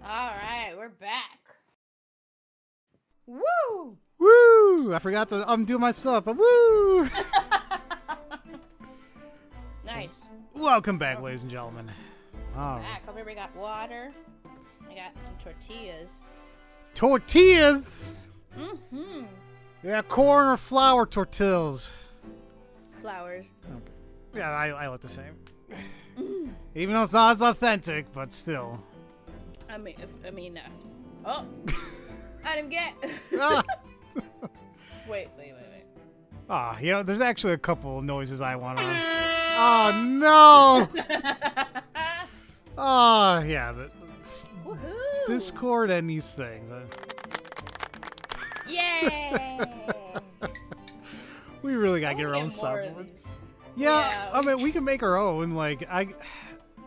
Alright, we're back. Woo! Woo! I forgot to undo my stuff, but woo! Nice. Welcome back, ladies and gentlemen. Back. Over here we got water. I got some tortillas. Tortillas! Mm-hmm. Yeah, corn or flour tortillas. Flowers. Okay. Yeah, I like the same. Even though it's not as authentic, but still. Oh! I didn't get. Ah. Wait. Ah, you know, there's actually a couple of noises I want to. Oh no! Oh yeah, Discord and these things. Yay! We really gotta get our own soundboard. Yeah, I mean, we can make our own. Like,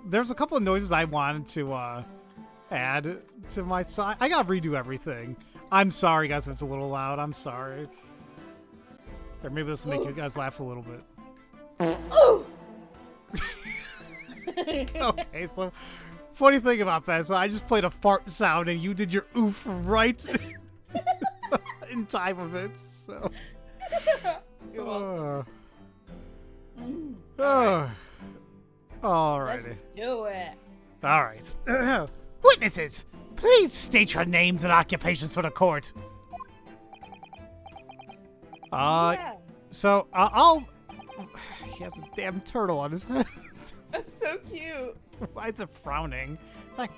there's a couple of noises I wanted to add to my side. I gotta redo everything. I'm sorry, guys, if it's a little loud. I'm sorry. Or maybe this will make you guys laugh a little bit. Oh! Okay, so funny thing about that, so I just played a fart sound and you did your oof right in time of it. So. You're welcome. Alrighty. Let's do it. All right. Witnesses, please state your names and occupations for the court. Yeah. So I'll. He has a damn turtle on his head. That's so cute. Why is it frowning? Like,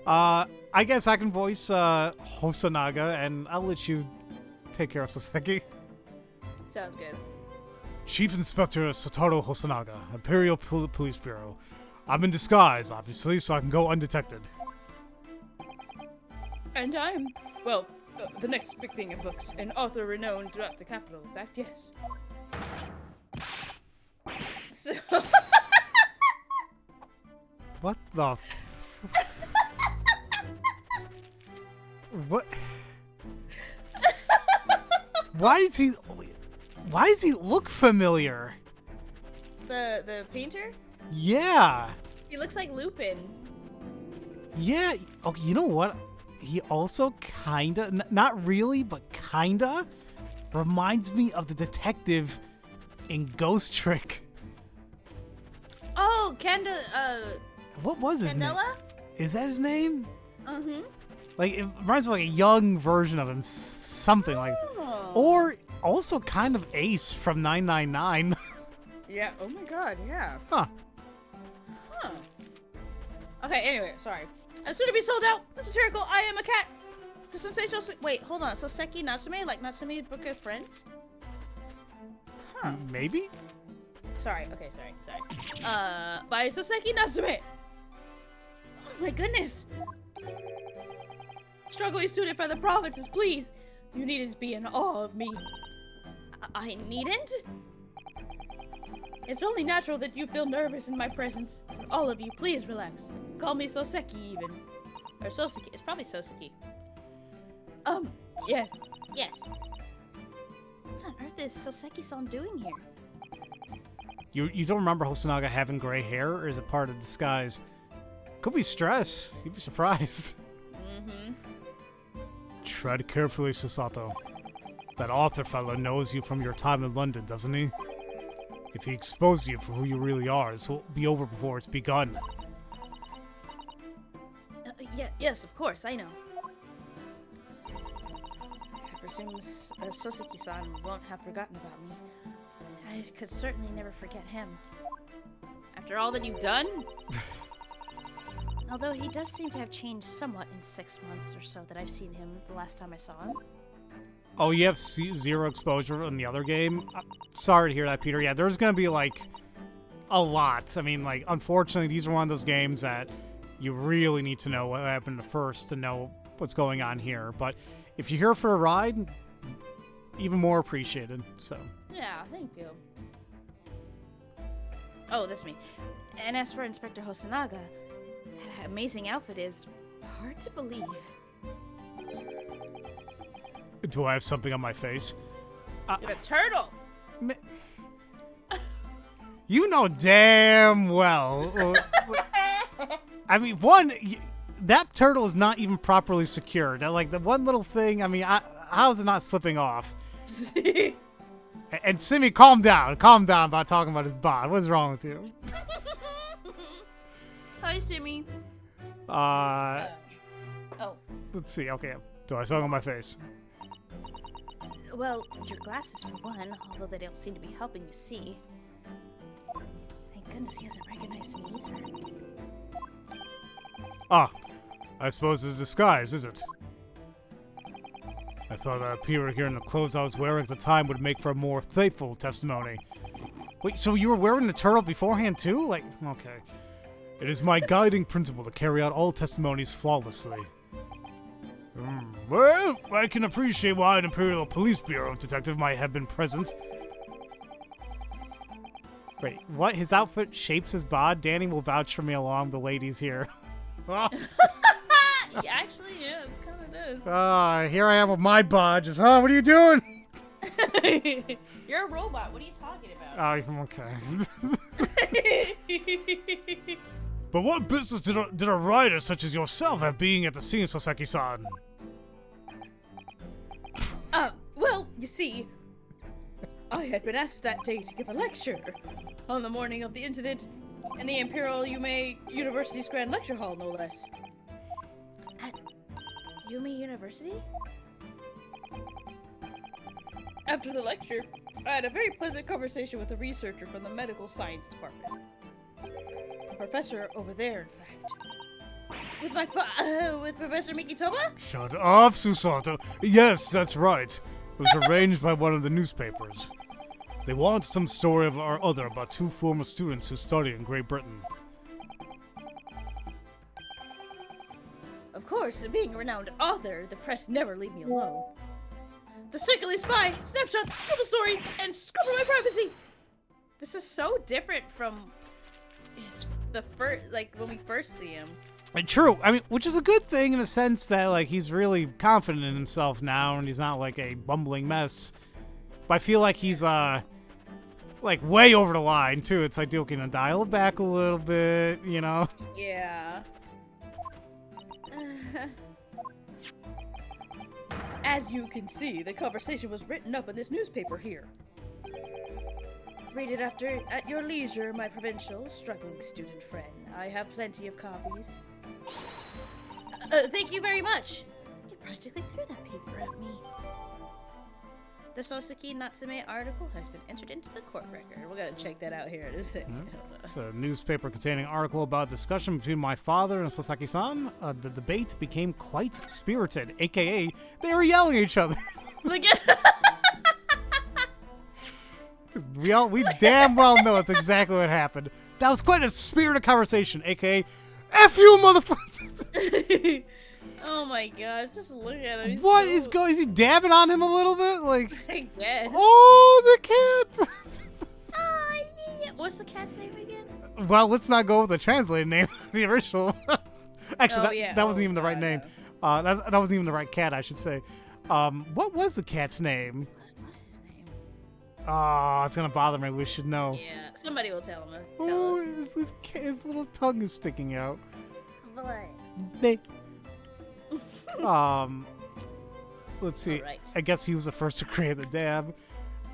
I guess I can voice Hosonaga, and I'll let you take care of Soseki. Sounds good. Chief Inspector Satoru Hosonaga, Imperial Police Bureau. I'm in disguise, obviously, so I can go undetected. And I'm, well, the next big thing in books, an author renowned throughout the capital, in fact, yes. So... What the What? Why does he look familiar? The painter? Yeah. He looks like Lupin. Yeah. Okay, you know what? He also kinda, not really, but kinda reminds me of the detective in Ghost Trick. Oh, What was his name? Candela? Is that his name? Mm-hmm. Like, it reminds me of like a young version of him, something like. Or also kind of Ace from 999. Yeah, oh my god, yeah. Huh. Okay, anyway, sorry. As soon to be sold out, the satirical I Am a Cat. The sensational wait, hold on. Soseki Natsume? Like Natsume's Book of Friends? Huh. Maybe? Sorry, okay, sorry. By Soseki Natsume! Oh my goodness! Struggling student for the provinces, please! You needn't be in awe of me. I needn't? It's only natural that you feel nervous in my presence. All of you, please relax. Call me Soseki even. Or Soseki, it's probably Soseki. Yes. What on earth is Soseki-san doing here? You don't remember Hosonaga having gray hair, or is it part of disguise? Could be stress. You'd be surprised. Mm-hmm. Tread carefully, Susato. That author fellow knows you from your time in London, doesn't he? If he exposes you for who you really are, this will be over before it's begun. Yes, of course, I know. I presume Soseki-san won't have forgotten about me. I could certainly never forget him. After all that you've done? Although he does seem to have changed somewhat in 6 months or so that I've seen him the last time I saw him. Oh, you have zero exposure in the other game? Sorry to hear that, Peter. Yeah, there's gonna be, like, a lot. I mean, like, unfortunately, these are one of those games that you really need to know what happened first to know what's going on here. But if you're here for a ride, even more appreciated, so. Yeah, thank you. Oh, that's me. And as for Inspector Hosonaga, that amazing outfit is hard to believe. Do I have something on my face? You're a turtle! You know damn well. I mean, that turtle is not even properly secured. Like, the one little thing, I mean, how is it not slipping off? And Simi, calm down. Calm down about talking about his bod. What's wrong with you? Hi, Simi. Oh. Let's see. Okay. Do I song on my face? Well, your glasses for one, although they don't seem to be helping you see. Thank goodness he hasn't recognized me either. Ah, I suppose it's disguise, is it? I thought that appearing here in the clothes I was wearing at the time would make for a more faithful testimony. Wait, so you were wearing the turtle beforehand too? Like, okay. It is my guiding principle to carry out all testimonies flawlessly. Well, I can appreciate why an Imperial Police Bureau detective might have been present. Wait, what? His outfit shapes his bod? Danny will vouch for me along the ladies here. Actually, yeah, it kind of does. Here I am with my bod. Just, what are you doing? You're a robot. What are you talking about? Okay. But what business did a writer such as yourself have being at the scene, Soseki-san? Well, you see, I had been asked that day to give a lecture on the morning of the incident in the Imperial University's Grand Lecture Hall, no less. At Yumi University? After the lecture, I had a very pleasant conversation with a researcher from the medical science department. A professor over there, in fact. With Professor Mikitoba? Shut up, Susato. Yes, that's right. It was arranged by one of the newspapers. They want some story of our other about two former students who study in Great Britain. Of course, being a renowned author, the press never leave me alone. The Secretly Spy, snapshots, scribble stories, and scribble my privacy! This is so different from when we first see him. And true, I mean, which is a good thing in a sense that, like, he's really confident in himself now and he's not, like, a bumbling mess. But I feel like he's, like, way over the line, too. It's like, okay, now dial it back a little bit, you know? Yeah. As you can see, the conversation was written up in this newspaper here. Read it at your leisure, my provincial, struggling student friend. I have plenty of copies. Thank you very much. You practically threw that paper at me. The Soseki Natsume article has been entered into the court record. We're gonna check that out here in a second. It's a newspaper containing an article about discussion between my father and Soseki-san. The debate became quite spirited, aka they were yelling at each other. Look at we damn well know that's exactly what happened. That was quite a spirited conversation, aka F you, motherfucker! Oh my gosh, just look at him. What is going? Is he dabbing on him a little bit? Like, I guess. Oh, the cat! Yeah. What's the cat's name again? Well, let's not go with the translated name, the original. Actually, that wasn't even the right name. That wasn't even the right cat, I should say. What was the cat's name? What's his name? Oh, it's gonna bother me. We should know. Yeah, somebody will tell him. Tell us. His little tongue is sticking out. What? Let's see. Right. I guess he was the first to create the dab.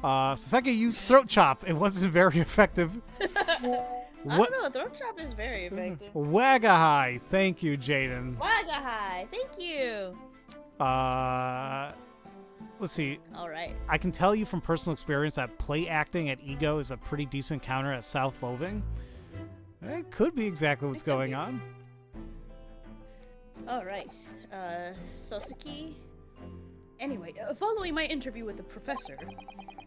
Soseki used throat chop. It wasn't very effective. I don't know. Throat chop is very effective. Wagahai. Thank you, Jaden. Wagahai. Thank you. Let's see. All right. I can tell you from personal experience that play acting at Ego is a pretty decent counter at South Loathing. It could be exactly what's going on. All right. Soseki. Anyway, following my interview with the professor,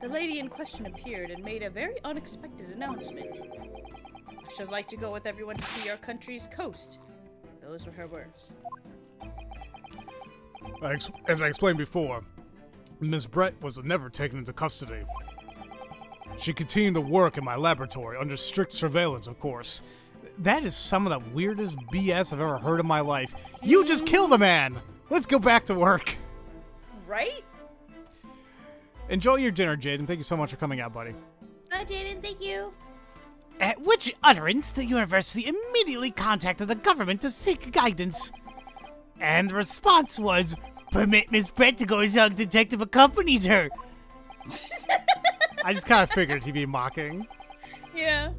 the lady in question appeared and made a very unexpected announcement. I should like to go with everyone to see our country's coast. Those were her words. As I explained before, Miss Brett was never taken into custody. She continued to work in my laboratory under strict surveillance, of course. That is some of the weirdest BS I've ever heard in my life. You just killed a man! Let's go back to work. Right? Enjoy your dinner, Jaden. Thank you so much for coming out, buddy. Bye, Jaden. Thank you. At which utterance, the university immediately contacted the government to seek guidance. And the response was, permit Miss Brett to go as young detective accompanies her. I just kind of figured he'd be mocking. Yeah.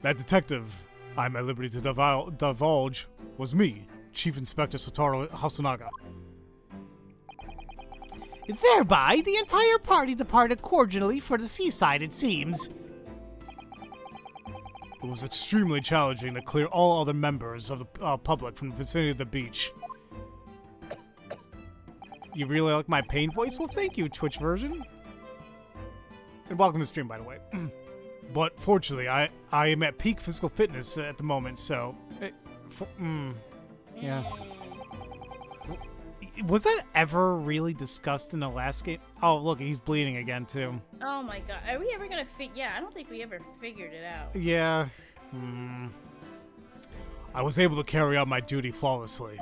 That detective, I'm at liberty to divulge, was me, Chief Inspector Satoru Hasunaga. Thereby, the entire party departed cordially for the seaside, it seems. It was extremely challenging to clear all other members of the public from the vicinity of the beach. You really like my pain voice? Well, thank you, Twitch version. And welcome to the stream, by the way. But fortunately, I am at peak physical fitness at the moment, so... yeah. Was that ever really discussed in the last game? Oh, look, he's bleeding again, too. Oh my god. Are we ever gonna yeah, I don't think we ever figured it out. Yeah. I was able to carry out my duty flawlessly.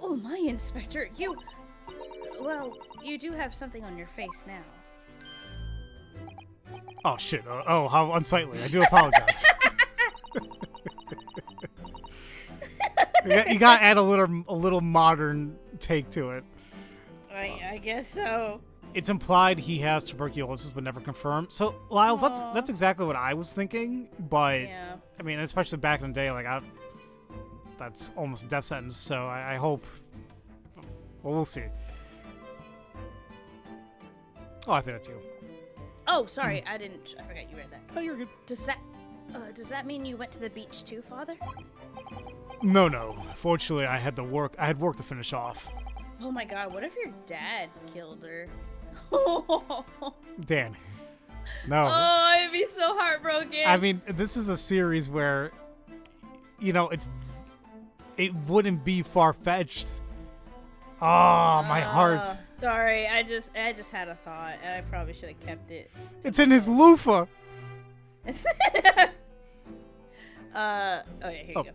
Oh my, Inspector, well, you do have something on your face now. Oh, shit. Oh, how unsightly. I do apologize. You gotta add a little modern take to it. I guess so. It's implied he has tuberculosis, but never confirmed. So, Lyles, that's exactly what I was thinking. But Yeah. I mean, especially back in the day, like that's almost a death sentence. So I hope. Well, we'll see. Oh, I think that's you. Oh, sorry, I forgot you read that. Oh, you're good. Does that mean you went to the beach too, Father? No. Fortunately, I had work to finish off. Oh my god, what if your dad killed her? Dan. No. Oh, I'd be so heartbroken. I mean, this is a series where, it wouldn't be far-fetched. Oh, my heart. Sorry, I just had a thought, and I probably should have kept it. It's in his loofah. Yeah, here you go.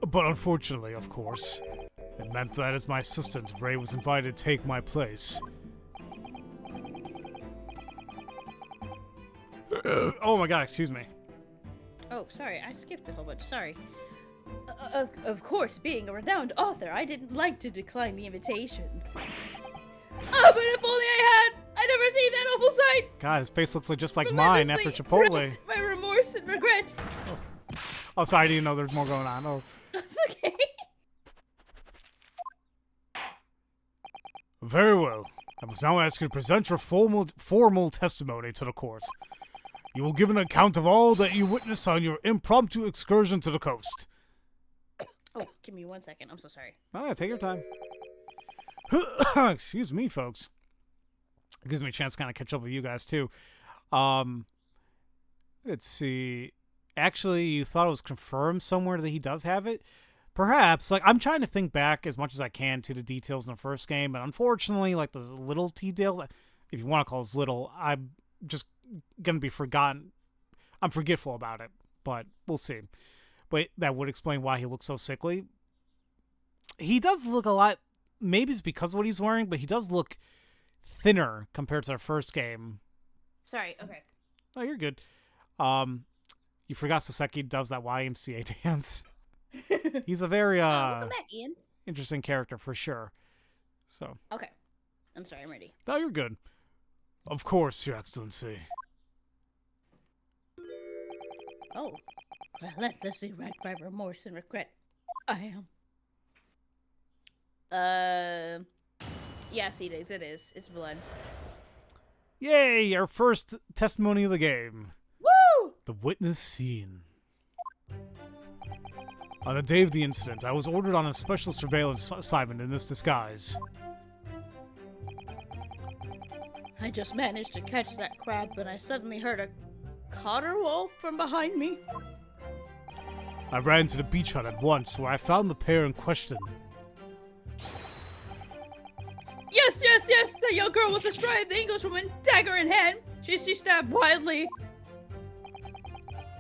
But unfortunately, of course, it meant that as my assistant, Ray was invited to take my place. Oh my god, excuse me. Oh, sorry, I skipped a whole bunch. Sorry. Of course, being a renowned author, I didn't like to decline the invitation. Oh, but if only I'd never seen that awful sight! God, his face looks like just like mine after Chipotle. My remorse and regret. Oh, sorry, I didn't know there's more going on. Oh. That's okay. Very well. I must now ask you to present your formal testimony to the court. You will give an account of all that you witnessed on your impromptu excursion to the coast. Oh, give me 1 second. I'm so sorry. Oh, yeah, take your time. Excuse me, folks. It gives me a chance to kind of catch up with you guys, too. Let's see. Actually, you thought it was confirmed somewhere that he does have it? Perhaps. Like, I'm trying to think back as much as I can to the details in the first game, and unfortunately, like, the little details, if you want to call this little, I'm just gonna be forgotten. I'm forgetful about it, but we'll see. But that would explain why he looks so sickly. He does look a lot, maybe it's because of what he's wearing, but he does look thinner compared to our first game. Sorry, okay. Oh, you're good. You forgot Soseki does that YMCA dance. He's a very welcome back, Ian. interesting character for sure. So. Okay. I'm sorry, I'm ready. No, you're good. Of course, Your Excellency. Oh, relentlessly racked by remorse and regret. I am. Yes, it is. It is. It's blood. Yay! Our first testimony of the game. Woo! The witness scene. On the day of the incident, I was ordered on a special surveillance assignment in this disguise. I just managed to catch that crab when I suddenly heard a caterwaul from behind me. I ran to the beach hut at once, where I found the pair in question. Yes, that young girl was astride the Englishwoman, dagger in hand. She stabbed wildly.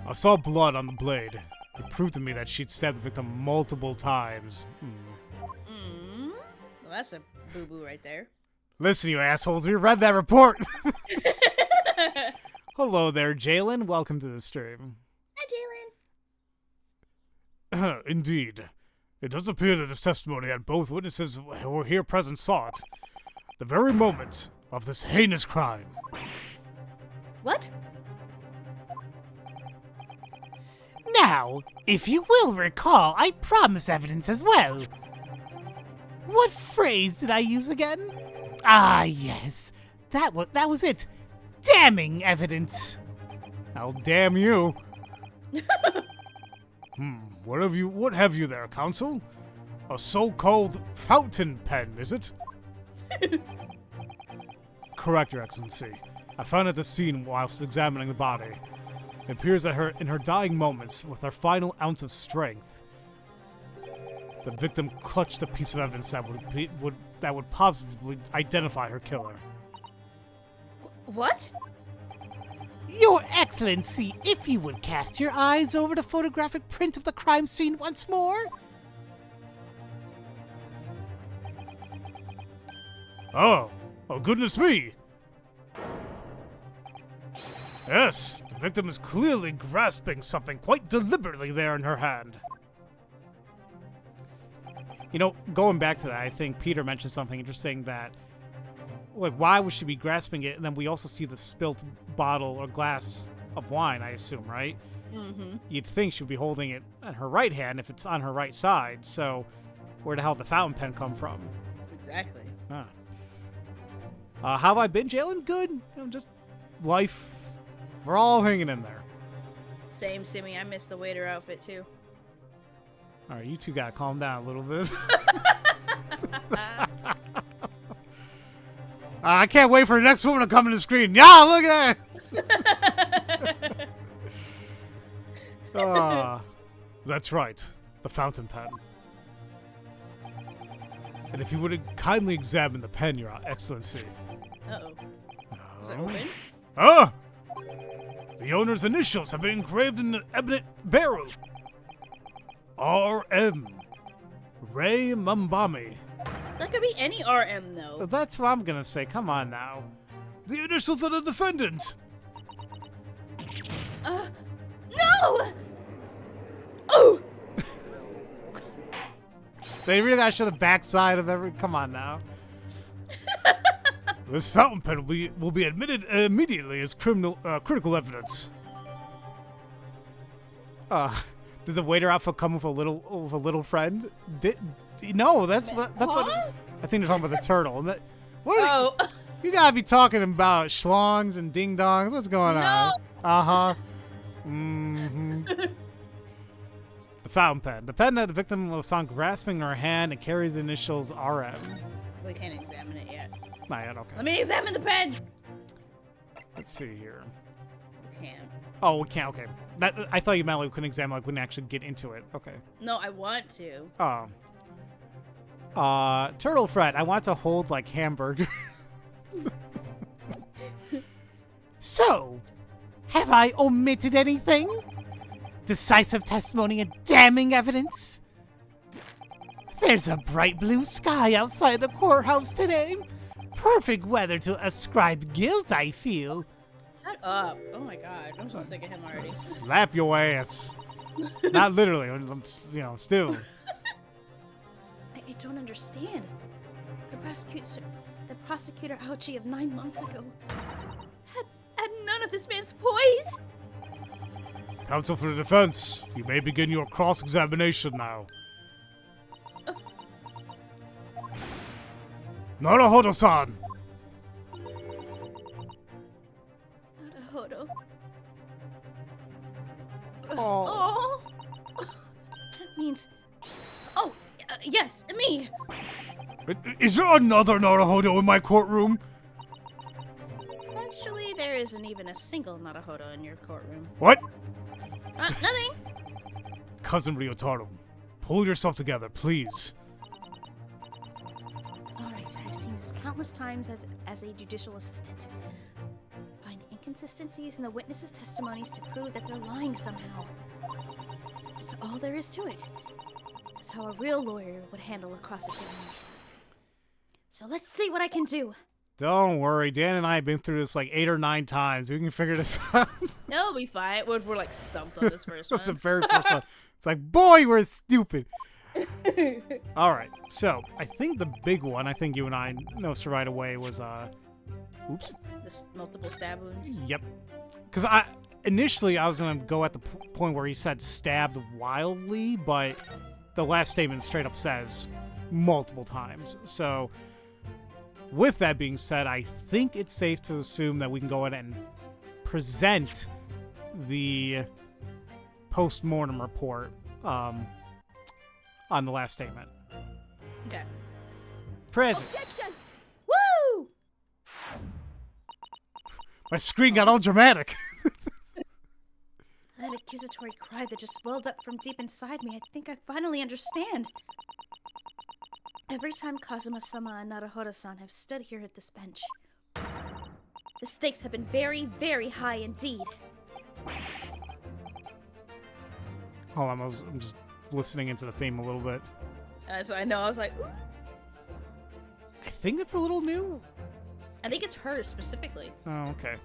I saw blood on the blade. It proved to me that she'd stabbed the victim multiple times. Well, that's a boo-boo right there. Listen, you assholes, we read that report! Hello there, Jalen. Welcome to the stream. Hi, Indeed. It does appear that this testimony that both witnesses who were here present saw it. The very moment of this heinous crime. Jalen. What? Now, if you will recall, I promised evidence as well. What phrase did I use again? Ah, yes. That was it. Damning evidence. I'll damn you. What have you there, counsel? A so-called fountain pen, is it? Correct, Your Excellency. I found at the scene whilst examining the body. It appears that in her dying moments, with her final ounce of strength, the victim clutched a piece of evidence that would positively identify her killer. What? Your Excellency, if you would cast your eyes over the photographic print of the crime scene once more. Oh goodness me! Yes, the victim is clearly grasping something quite deliberately there in her hand. You know, going back to that, I think Peter mentioned something interesting that, like, why would she be grasping it? And then we also see the spilt bottle or glass of wine, I assume, right? Mm-hmm. You'd think she'd be holding it in her right hand if it's on her right side, so where the hell did the fountain pen come from? Exactly. Huh. How have I been, Jalen? Good. You know, just life. We're all hanging in there. Same, Simmy. I missed the waiter outfit, too. All right, you two gotta calm down a little bit. I can't wait for the next woman to come in the screen. Yeah, look at that. That's right, the fountain pen. And if you would kindly examine the pen, Your Excellency. Uh-oh. Is it open? The owner's initials have been engraved in the ebonite barrel. R.M. Ray Mambami. That could be any RM, though. That's what I'm gonna say. Come on now. The initials of the defendant. No! Oh! They really gotta show the backside of every. Come on now. This fountain pen will be admitted immediately as critical evidence. Did the waiter outfit come with a little friend? No, that's what I think they're talking about the turtle. And you gotta be talking about schlongs and ding dongs. What's going on? Mm-hmm. The fountain pen. The pen that the victim was found grasping in her hand and carries the initials RM. We can't examine it yet. Not yet, okay. Let me examine the pen! Let's see here. We can't. Oh, we can't, okay. I thought you meant like we couldn't examine, like we couldn't actually get into it. Okay. No, I want to. Turtle Fred, I want to hold like hamburger. So, have I omitted anything? Decisive testimony and damning evidence? There's a bright blue sky outside the courthouse today. Perfect weather to ascribe guilt, I feel. Shut up. Oh my god. I'm so sick of him already. Slap your ass. Not literally, I'm, still. I don't understand. The prosecutor Ouchie of 9 months ago had none of this man's poise. Counsel for the defense, you may begin your cross-examination now. Naruhodo-san! Naruhodo. Oh. That means... Oh, yes, me! Is there another Naruhodo in my courtroom? Actually, there isn't even a single Naruhodo in your courtroom. What? Nothing. Cousin Ryotaro, pull yourself together, please. Alright, I've seen this countless times as a judicial assistant. Find inconsistencies in the witnesses' testimonies to prove that they're lying somehow. That's all there is to it. That's how a real lawyer would handle a cross-examination. So let's see what I can do. Don't worry, Dan and I have been through this like 8 or 9 times. We can figure this out. It'll be fine. We're like stumped on this first The one. very first one. It's like, boy, we're stupid. All right, so I think the big one, I think you and I noticed right away was, oops. This multiple stab wounds. Yep. Because initially I was going to go at the point where he said stabbed wildly, but the last statement straight up says multiple times. So with that being said, I think it's safe to assume that we can go ahead and present the post-mortem report on the last statement. Okay. Present. Objection! Woo! My screen got all dramatic. That accusatory cry that just welled up from deep inside me, I think I finally understand. Every time Kazuma-sama and Naruhodo-san have stood here at this bench, the stakes have been very, very high indeed. Hold on, I'm just listening into the theme a little bit. As I know, I was like, ooh. I think it's a little new. I think it's hers specifically. Oh, okay.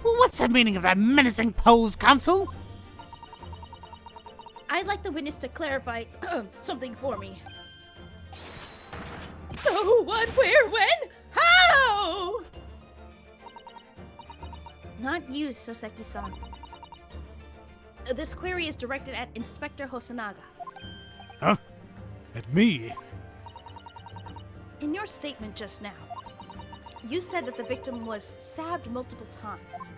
What's the meaning of that menacing pose, Counsel? I'd like the witness to clarify something for me. So, what, where, when, how? Not you, Soseki-san. This query is directed at Inspector Hosonaga. Huh? At me? In your statement just now, you said that the victim was stabbed multiple times.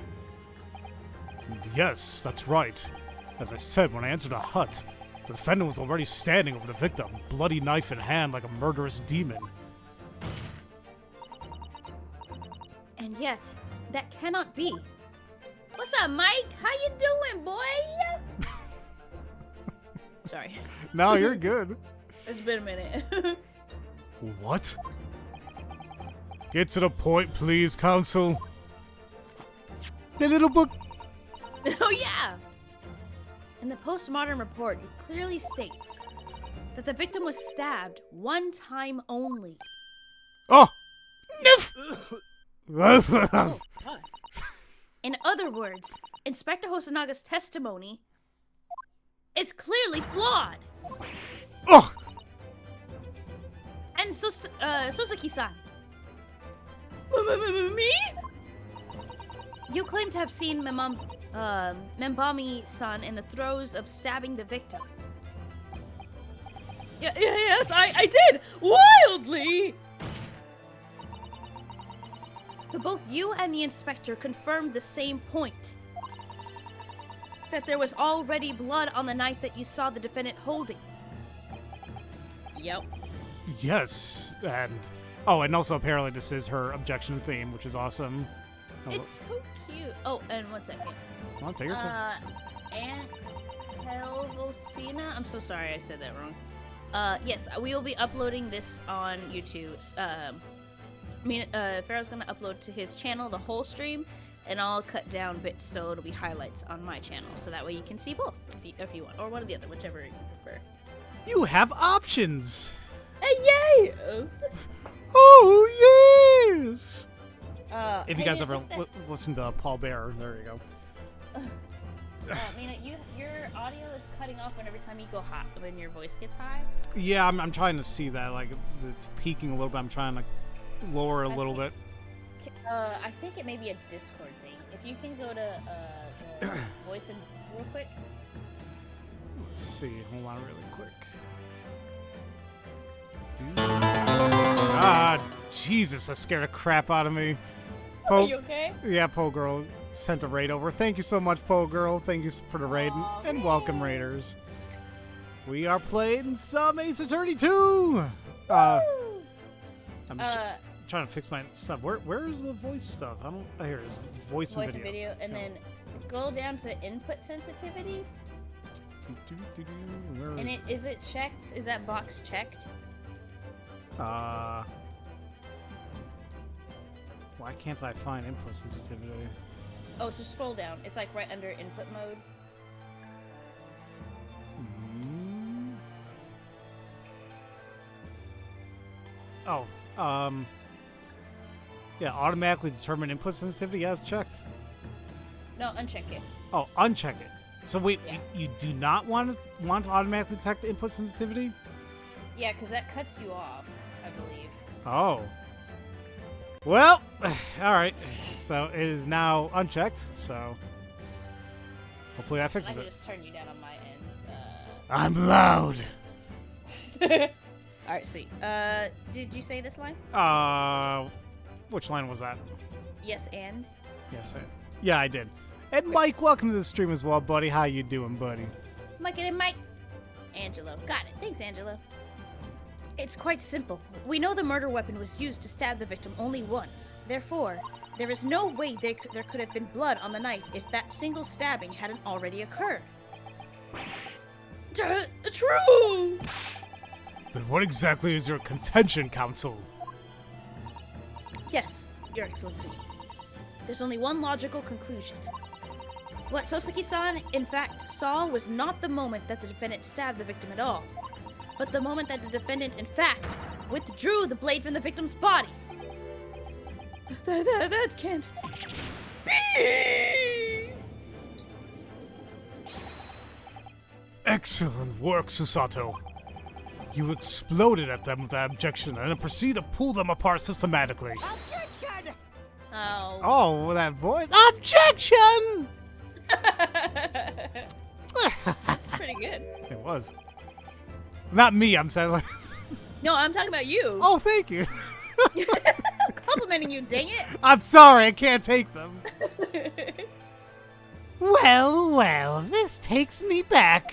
Yes, that's right. As I said, when I entered the hut, the defendant was already standing over the victim, bloody knife in hand like a murderous demon. And yet, that cannot be. What's up, Mike? How you doing, boy? Sorry. No, you're good. It's been a minute. What? Get to the point, please, Counsel. The little book. Oh, yeah! In the postmortem report, it clearly states that the victim was stabbed one time only. Oh! Oh, God. In other words, Inspector Hosanaga's testimony is clearly flawed. Oh! And Soseki-san. Me? You claim to have seen Membami-san in the throes of stabbing the victim. Yes, I did! Wildly! But both you and the inspector confirmed the same point. That there was already blood on the knife that you saw the defendant holding. Yep. Yes, and... Oh, and also apparently this is her objection theme, which is awesome. It's so cute. Oh, and 1 second. Come on, take your time. Helvocina. I'm so sorry I said that wrong. Yes, we will be uploading this on YouTube. Pharaoh's gonna upload to his channel the whole stream, and I'll cut down bits so it'll be highlights on my channel, so that way you can see both if you want, or one or the other, whichever you prefer. You have options! Yes! Oh, yes! If you hey, guys ever just listen to Paul Bear, there you go. Mina, your audio is cutting off every time you go hot, when your voice gets high. Yeah, I'm trying to see that. Like, it's peaking a little bit. I'm trying to lower a little bit. I think it may be a Discord thing. If you can go to the voice and real quick. Let's see. Hold on really quick. Jesus, that scared the crap out of me. Are you okay? Yeah, Poe Girl sent a raid over. Thank you so much, Poe Girl. Thank you for the raid, and welcome, Raiders. We are playing some Ace Attorney 2! I'm just trying to fix my stuff. Where is the voice stuff? I don't... Oh, here it is. Voice and video. And then go down to input sensitivity. And is it checked? Is that box checked? Why can't I find input sensitivity? Oh, so scroll down. It's like right under input mode. Oh, Yeah, automatically determine input sensitivity. Yeah, it's checked. No, uncheck it. Oh, uncheck it. So wait, Yeah. you do not want to automatically detect the input sensitivity? Yeah, because that cuts you off, I believe. Oh. Well, all right. So it is now unchecked. So hopefully that I fixes can it. just turn you down on my end. I'm loud. All right, sweet. Did you say this line? Which line was that? Yes, and. Yes, yeah, I did. And Mike, welcome to the stream as well, buddy. How you doing, buddy? Mike and Mike. Angelo. Got it. Thanks, Angelo. It's quite simple. We know the murder weapon was used to stab the victim only once. Therefore, there is no way there could have been blood on the knife if that single stabbing hadn't already occurred. True! Then what exactly is your contention, Counsel? Yes, Your Excellency. There's only one logical conclusion. What Soseki-san, in fact, saw was not the moment that the defendant stabbed the victim at all, but the moment that the defendant, in fact, withdrew the blade from the victim's body. That can't be! Excellent work, Susato. You exploded at them with that objection and then proceeded to pull them apart systematically. Objection! Oh. Oh, that voice. Objection! That's pretty good. It was. Not me, I'm saying. Like, No, I'm talking about you. oh, thank you. Complimenting you, dang it. I'm sorry, I can't take them. Well, well, this takes me back.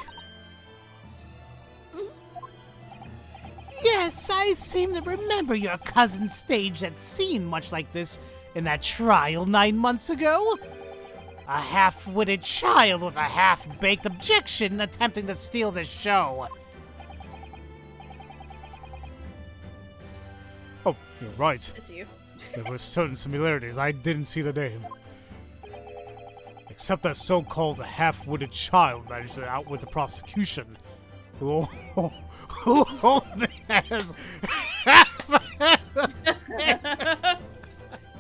Yes, I seem to remember your cousin staged that scene much like this in that trial 9 months ago. A half-witted child with a half-baked objection attempting to steal the show. Oh, you're right. It's you. There were certain similarities. I didn't see the name. Except that so-called half-witted child managed to outwit the prosecution, who only has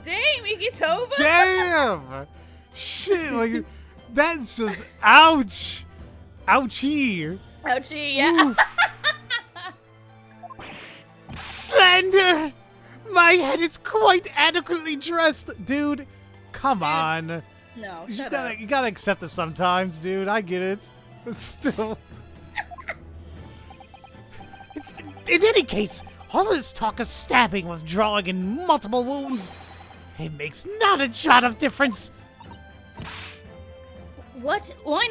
Dang, Mikitoba! Damn! Shit, like, that's just, ouch! Ouchie! Ouchie, yeah. Slender! My head is quite adequately dressed. Dude, come on. No, You just shut gotta, up. you gotta accept it sometimes, dude. I get it. But still. In any case, all this talk of stabbing with drawing and multiple wounds, it makes not a jot of difference. What? Why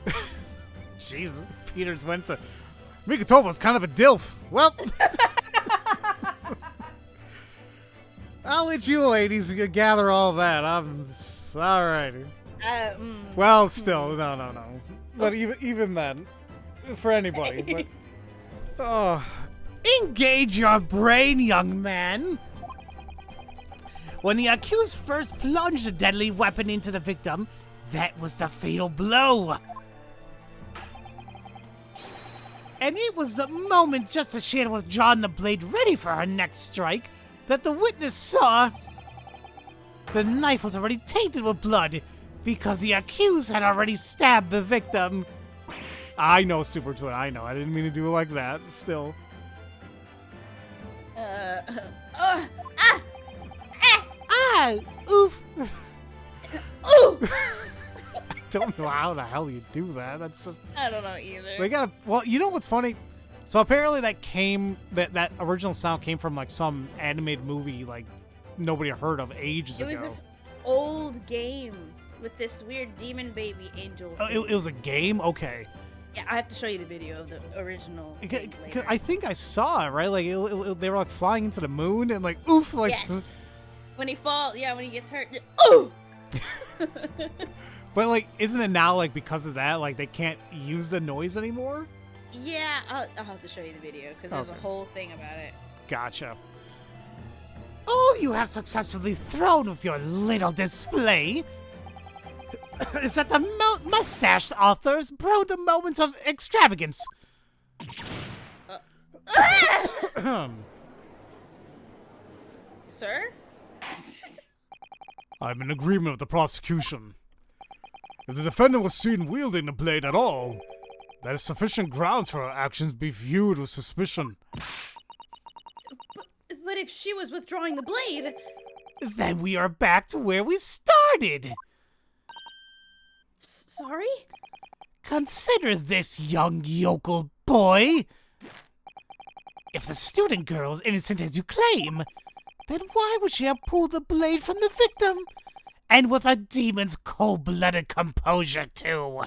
not? Jesus, Peters went to. Mikotova's kind of a dilf. Well. I'll let you ladies gather all that. I'm alrighty. Well, still, no. But even then, for anybody. But, oh, Engage your brain, young man. When the accused first plunged the deadly weapon into the victim, that was the fatal blow. And it was the moment just as she had withdrawn the blade ready for her next strike that the witness saw the knife was already tainted with blood because the accused had already stabbed the victim. I know, Super Twin. I know. I didn't mean to do it like that. Still. Ah! Oof! Ooh! I don't know how the hell you do that. That's just. I don't know either. They gotta. Well, you know what's funny? So apparently that original sound came from like some animated movie like nobody heard of ages It ago. was this old game with this weird demon baby angel. Oh, thing. it was a game? Okay. Yeah, I have to show you the video of the original. thing later. I think I saw it, right? Like they were like flying into the moon and like oof, like. Yes. When he falls, yeah, when he gets hurt. Ooh! But like, isn't it now like because of that, like they can't use the noise anymore? Yeah, I'll have to show you the video because there's Okay. a whole thing about it. Gotcha. All you have successfully thrown with your little display is that the mustached authors broke the moments of extravagance. Sir? I'm in agreement with the prosecution. If the defendant was seen wielding the blade at all, that is sufficient grounds for her actions to be viewed with suspicion. But if she was withdrawing the blade... Then we are back to where we started. Sorry? Consider this, young yokel boy. If the student girl is innocent as you claim, then why would she have pulled the blade from the victim? And with a demon's cold-blooded composure, too.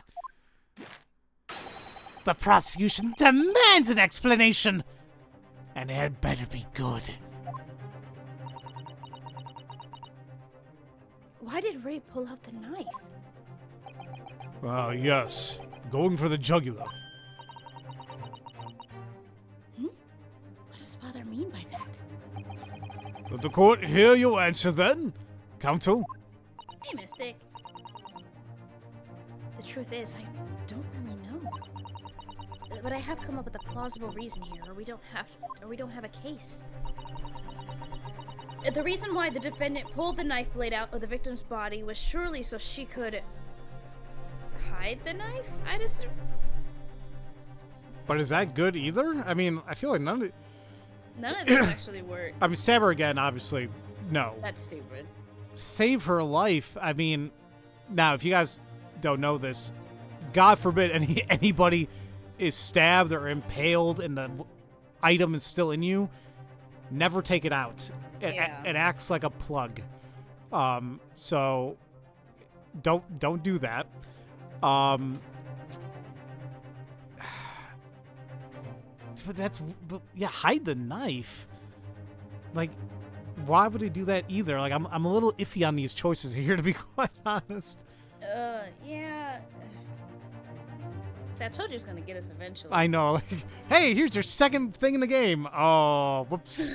The prosecution demands an explanation, and it had better be good. Why did Ray pull out the knife? Yes. Going for the jugular. What does Father mean by that? Let the court hear your answer then, Counsel. Hey, Mystic. The truth is, I don't really know. But I have come up with a plausible reason here, or we don't have a case. The reason why the defendant pulled the knife blade out of the victim's body was surely so she could hide the knife? I just... But is that good either? I mean, I feel like none of this actually work. I mean, stab her again, obviously, no. That's stupid. Save her life, I mean, now, if you guys don't know this, God forbid anybody is stabbed or impaled and the item is still in you, never take it out. It acts like a plug. So don't do that. Yeah, hide the knife. Like, why would he do that either? Like, I'm a little iffy on these choices here, to be quite honest. Yeah. See, I told you it was gonna get us eventually. I know. Like, hey, here's your second thing in the game. Oh, whoops.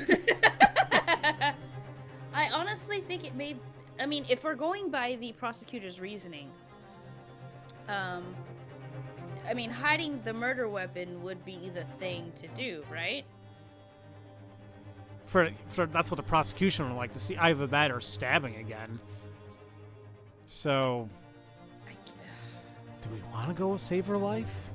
I honestly think it made... I mean, if we're going by the prosecutor's reasoning, I mean, hiding the murder weapon would be the thing to do, right? For that's what the prosecution would like to see, either that or stabbing again. So, do we want to go with save her life?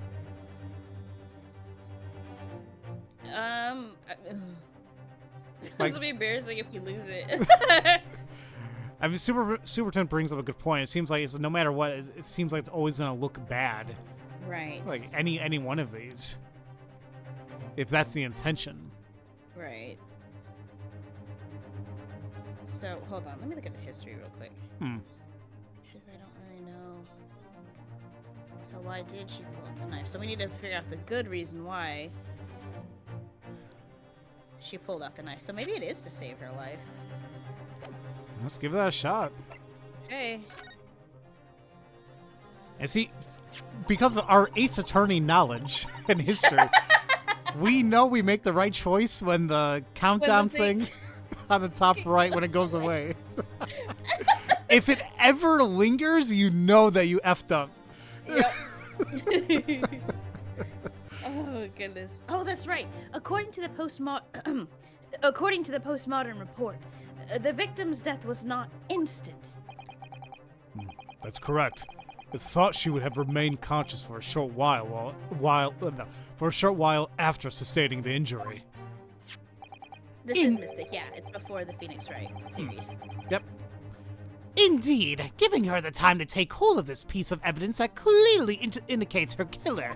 This will be embarrassing if you lose it. I mean, Superton brings up a good point. It seems like no matter what, it seems like it's always going to look bad. Right. Like any one of these, if that's the intention. Right. So hold on, let me look at the history real quick. Because I don't really know. So why did she pull out the knife? So we need to figure out the good reason why she pulled out the knife. So maybe it is to save her life. Let's give that a shot. Okay. And see, because of our Ace Attorney knowledge and history, we know we make the right choice when the countdown thing on the top right, when it goes away. If it ever lingers, you know that you effed up. Yep. Oh goodness. Oh, that's right. According to the postmodern report, the victim's death was not instant. That's correct. It's thought she would have remained conscious for a short while after sustaining the injury. This is Mystic, yeah. It's before the Phoenix Wright series. Yep. Indeed, giving her the time to take hold of this piece of evidence that clearly indicates her killer.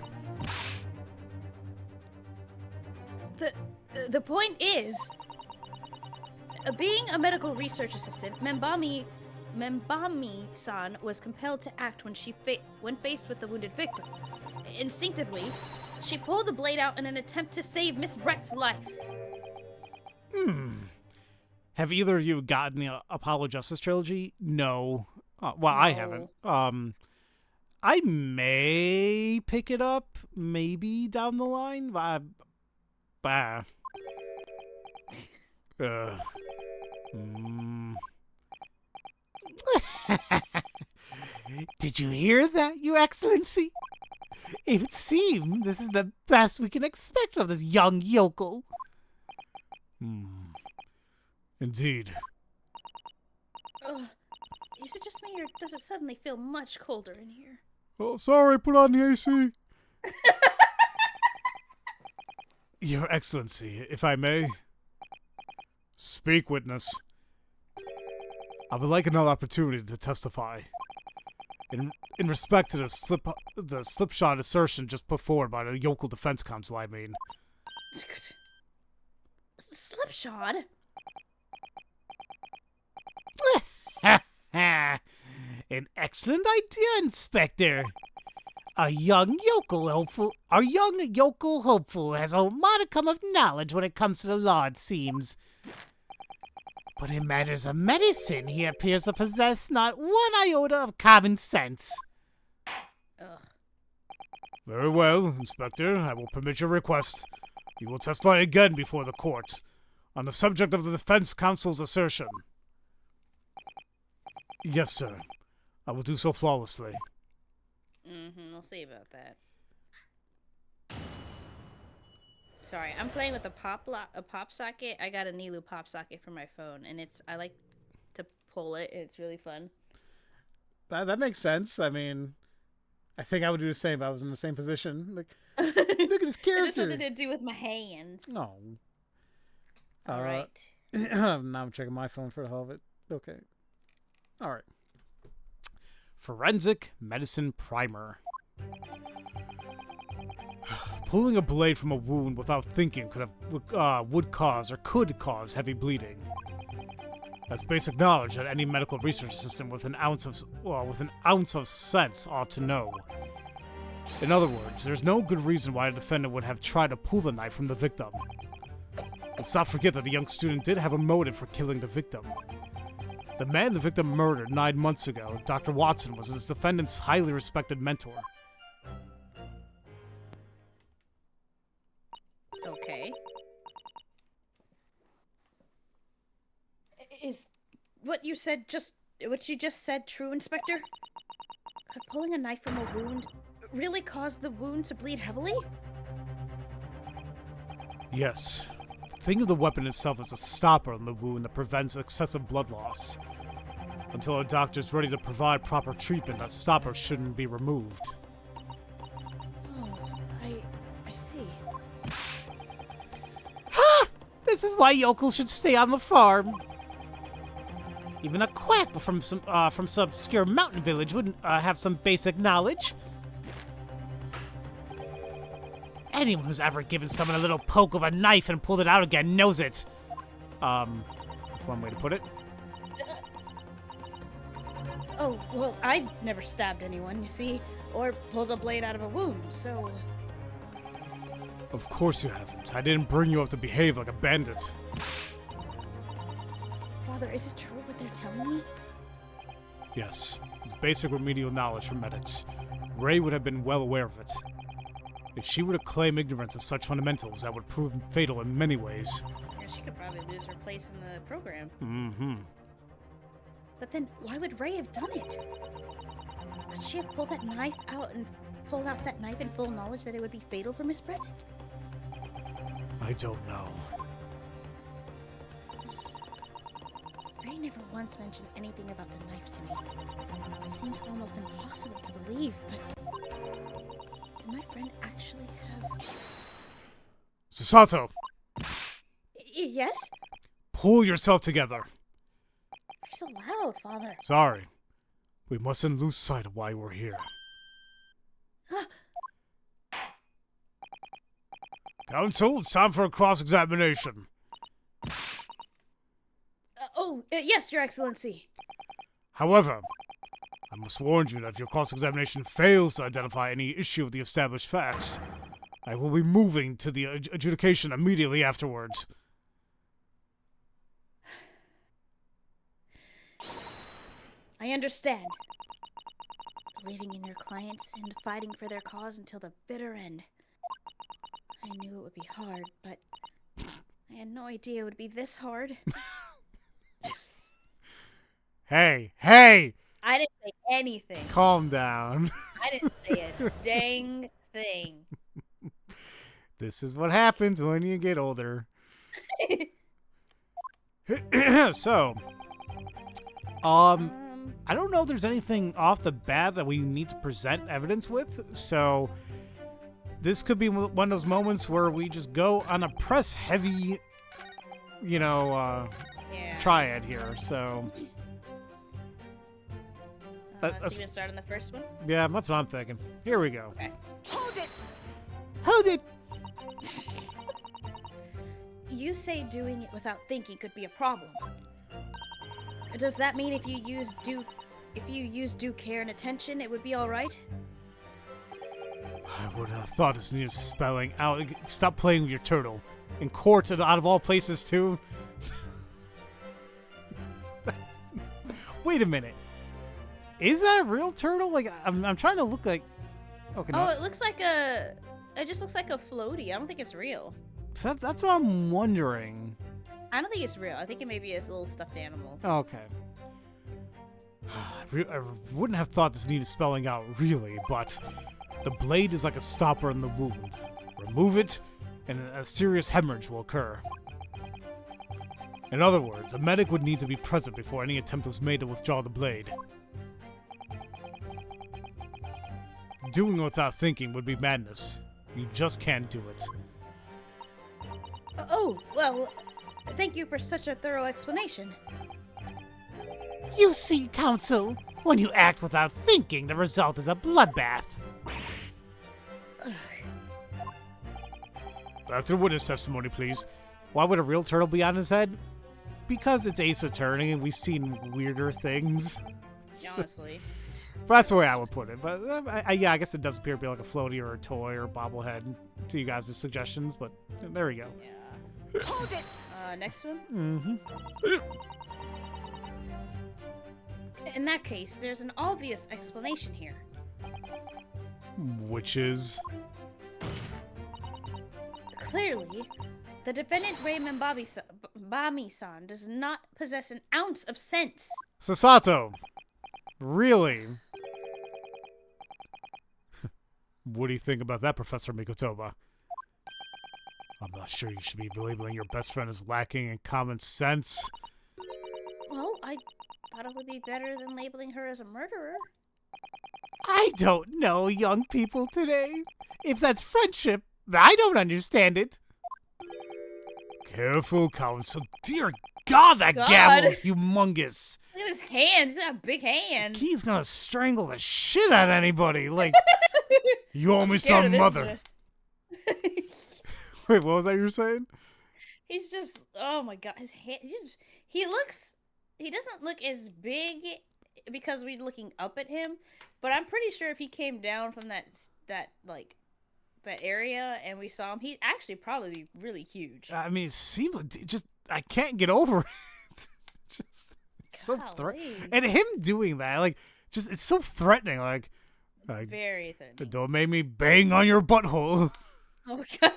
The point is, being a medical research assistant, Membami-san was compelled to act when faced with the wounded victim. Instinctively, she pulled the blade out in an attempt to save Miss Brett's life. Have either of you gotten the Apollo Justice trilogy? No. Well, I haven't. I may pick it up, maybe down the line. Did you hear that, Your Excellency? It would seem this is the best we can expect of this young yokel. Indeed. Ugh. Is it just me, or does it suddenly feel much colder in here? Oh, sorry, put on the AC. Your Excellency, if I may. Speak, witness. I would like another opportunity to testify. In respect to the slipshod assertion just put forward by the Yokel Defense Council, I mean. Slipshod? An excellent idea, Inspector. Our young yokel hopeful has a modicum of knowledge when it comes to the law, it seems. But in matters of medicine, he appears to possess not one iota of common sense. Ugh. Very well, Inspector. I will permit your request. You will testify again before the court on the subject of the Defense Council's assertion. Yes, sir. I will do so flawlessly. We'll see about that. Sorry, I'm playing with a pop socket. I got a Nilu pop socket for my phone, and I like to pull it. It's really fun. That makes sense. I mean, I think I would do the same if I was in the same position. Like, look at this character. It's just something to do with my hands. No. All right. Now I'm checking my phone for the hell of it. Okay. All right. Forensic Medicine Primer. Pulling a blade from a wound without thinking could cause heavy bleeding. That's basic knowledge that any medical research assistant with an ounce of sense ought to know. In other words, there's no good reason why a defendant would have tried to pull the knife from the victim. Let's not forget that the young student did have a motive for killing the victim. The man the victim murdered 9 months ago, Dr. Watson, was his defendant's highly respected mentor. Okay. Is what you just said true, Inspector? Could pulling a knife from a wound really cause the wound to bleed heavily? Yes. Think of the weapon itself as a stopper on the wound that prevents excessive blood loss. Until a doctor is ready to provide proper treatment, that stopper shouldn't be removed. Oh, I see. Ha! This is why yokels should stay on the farm. Even a quack from some obscure mountain village wouldn't have some basic knowledge. Anyone who's ever given someone a little poke of a knife and pulled it out again knows it. That's one way to put it. Oh, well, I never stabbed anyone, you see, or pulled a blade out of a wound, so... Of course you haven't. I didn't bring you up to behave like a bandit. Father, is it true what they're telling me? Yes, it's basic remedial knowledge from medics. Ray would have been well aware of it. If she were to claim ignorance of such fundamentals, that would prove fatal in many ways. Yeah, she could probably lose her place in the program. Mm-hmm. But then, why would Ray have done it? Could she have pulled that knife out in full knowledge that it would be fatal for Miss Brett? I don't know. Ray never once mentioned anything about the knife to me. It seems almost impossible to believe, but... Did my friend actually have... Susato! Yes? Pull yourself together. You're so loud, Father. Sorry. We mustn't lose sight of why we're here. Counsel, it's time for a cross-examination. Yes, Your Excellency. However, I must warn you that if your cross-examination fails to identify any issue of the established facts, I will be moving to the adjudication immediately afterwards. I understand. Believing in your clients and fighting for their cause until the bitter end. I knew it would be hard, but I had no idea it would be this hard. Hey! I didn't say anything. Calm down. I didn't say a dang thing. This is what happens when you get older. So, I don't know if there's anything off the bat that we need to present evidence with, so this could be one of those moments where we just go on a press-heavy, Yeah. triad here, so... So you gonna start on the first one? Yeah, that's what I'm thinking. Here we go. Okay. Hold it! Hold it! You say doing it without thinking could be a problem. Does that mean if you use due care and attention, it would be all right? I wouldn't have thought this needed spelling out. Stop playing with your turtle. In court, out of all places, too. Wait a minute. Is that a real turtle? Like, I'm trying to look like... Okay, no. Oh, it looks like a... It just looks like a floaty. I don't think it's real. So that's what I'm wondering. I don't think it's real. I think it may be a little stuffed animal. Okay. I wouldn't have thought this needed spelling out, really, but the blade is like a stopper in the wound. Remove it, and a serious hemorrhage will occur. In other words, a medic would need to be present before any attempt was made to withdraw the blade. Doing it without thinking would be madness. You just can't do it. Oh, well, thank you for such a thorough explanation. You see, Counsel, when you act without thinking, the result is a bloodbath. Back to the witness testimony, please. Why would a real turtle be on his head? Because it's Ace Attorney and we've seen weirder things. Honestly. That's the way I would put it. But yeah, I guess it does appear to be like a floaty or a toy or a bobblehead to you guys' suggestions. But there we go. Yeah. Hold it! Next one? Mm-hmm. In that case, there's an obvious explanation here. Which is... Clearly, the defendant Raymond Bami-san does not possess an ounce of sense. Sasato! Really? What do you think about that, Professor Mikotoba? I'm not sure you should be labeling your best friend as lacking in common sense. Well, I thought it would be better than labeling her as a murderer. I don't know, young people today. If that's friendship, I don't understand it. Careful, Counsel. Dear God, that gavel's humongous. Look at his hands. He's got big hands. He's gonna strangle the shit out of anybody. Like, you owe me Scared some of this mother. one. Wait, what was that you were saying? He's just, oh my God, his hand, he doesn't look as big because we're looking up at him, but I'm pretty sure if he came down from that area and we saw him, he'd actually probably be really huge. I mean, it seems like I can't get over it. Just it's so threatening. And him doing that, like, just it's so threatening. Like very threatening. Don't make me bang on your butthole. Oh God.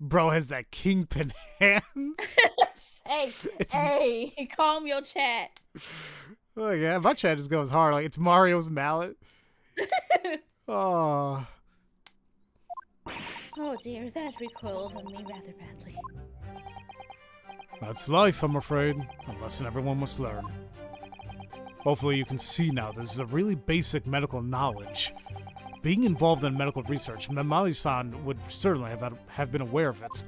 Bro has that kingpin hands. Hey, calm your chat. Oh yeah, my chat just goes hard. Like it's Mario's mallet. Oh. Oh dear, that recoiled on me rather badly. That's life, I'm afraid. A lesson everyone must learn. Hopefully you can see now this is a really basic medical knowledge. Being involved in medical research, Mamali-san would certainly have been aware of it.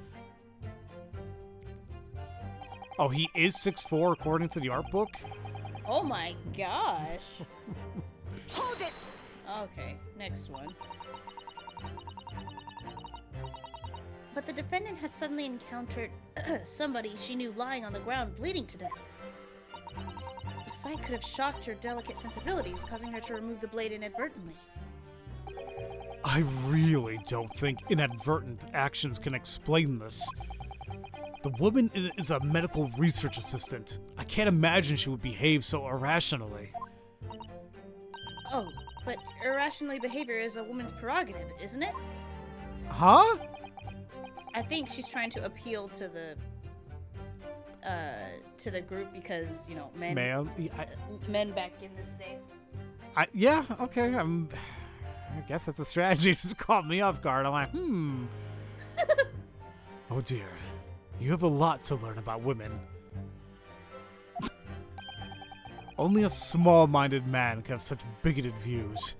Oh, he is 6'4" according to the art book? Oh my gosh. Hold it! Okay, next one. But the defendant has suddenly encountered somebody she knew lying on the ground bleeding to death. The sight could have shocked her delicate sensibilities, causing her to remove the blade inadvertently. I really don't think inadvertent actions can explain this. The woman is a medical research assistant. I can't imagine she would behave so irrationally. Oh, but irrational behavior is a woman's prerogative, isn't it? Huh? I think she's trying to appeal to the group because, you know, men back in this day. Yeah, okay. I guess that's a strategy. It just caught me off guard. I'm like, Oh dear. You have a lot to learn about women. Only a small-minded man can have such bigoted views.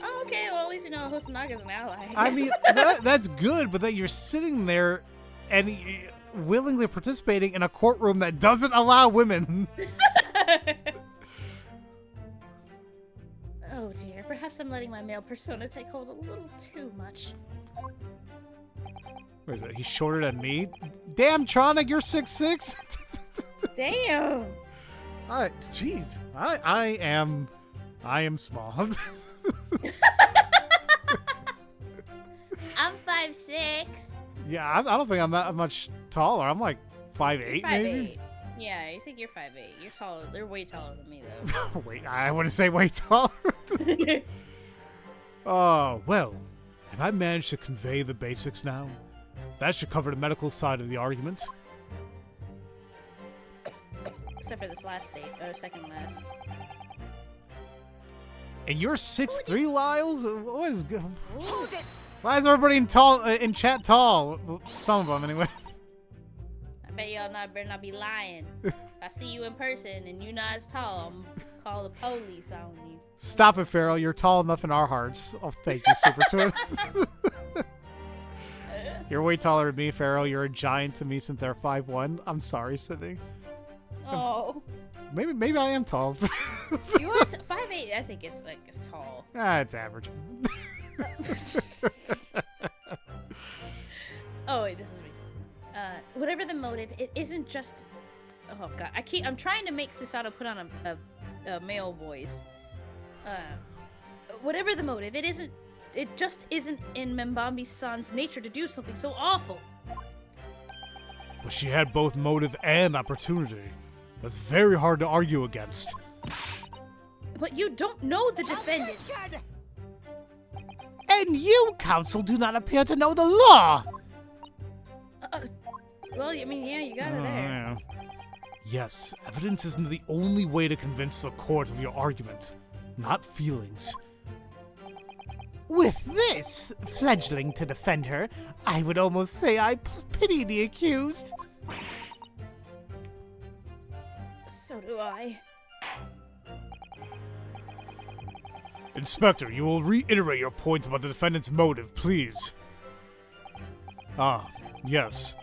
Oh, okay, well, at least you know Hosanaga's an ally. I mean, that's good, but that you're sitting there and willingly participating in a courtroom that doesn't allow women. Oh dear, perhaps I'm letting my male persona take hold a little too much. What is it? He's shorter than me? Damn, Tronic, you're 6'6". Damn! Jeez. I am small. I'm 5'6". Yeah, I don't think I'm that much taller. I'm like 5'8", maybe? 5'8". Yeah, I think you're 5'8". You're taller. They're way taller than me, though. Wait, I wouldn't say way taller. Oh, well, have I managed to convey the basics now? That should cover the medical side of the argument. Except for this last state, or second last. And you're 6'3", Lyles? What is good? Hold it! Why is everybody in chat tall? Well, some of them, anyway. I bet y'all better not be lying. If I see you in person and you're not as tall, I'm gonna call the police on you. Stop it, Pharaoh. You're tall enough in our hearts. Oh, thank you, Super Twist. You're way taller than me, Pharaoh. You're a giant to me since they're 5'1". I'm sorry, Sydney. Oh. Maybe I am tall. You are 5'8", I think it's tall. It's average. Oh wait, this is me. Whatever the motive, it isn't just. Oh god, I'm trying to make Susato put on a male voice. Whatever the motive, it just isn't in Membambi-san's nature to do something so awful. But she had both motive and opportunity. That's very hard to argue against. But you don't know the defendant. And you, counsel, do not appear to know the law. Well, I mean, yeah, you got it there. Yeah. Yes, evidence isn't the only way to convince the court of your argument, not feelings. With this fledgling to defend her, I would almost say I pity the accused. So do I. Inspector, you will reiterate your point about the defendant's motive, please. Ah, yes.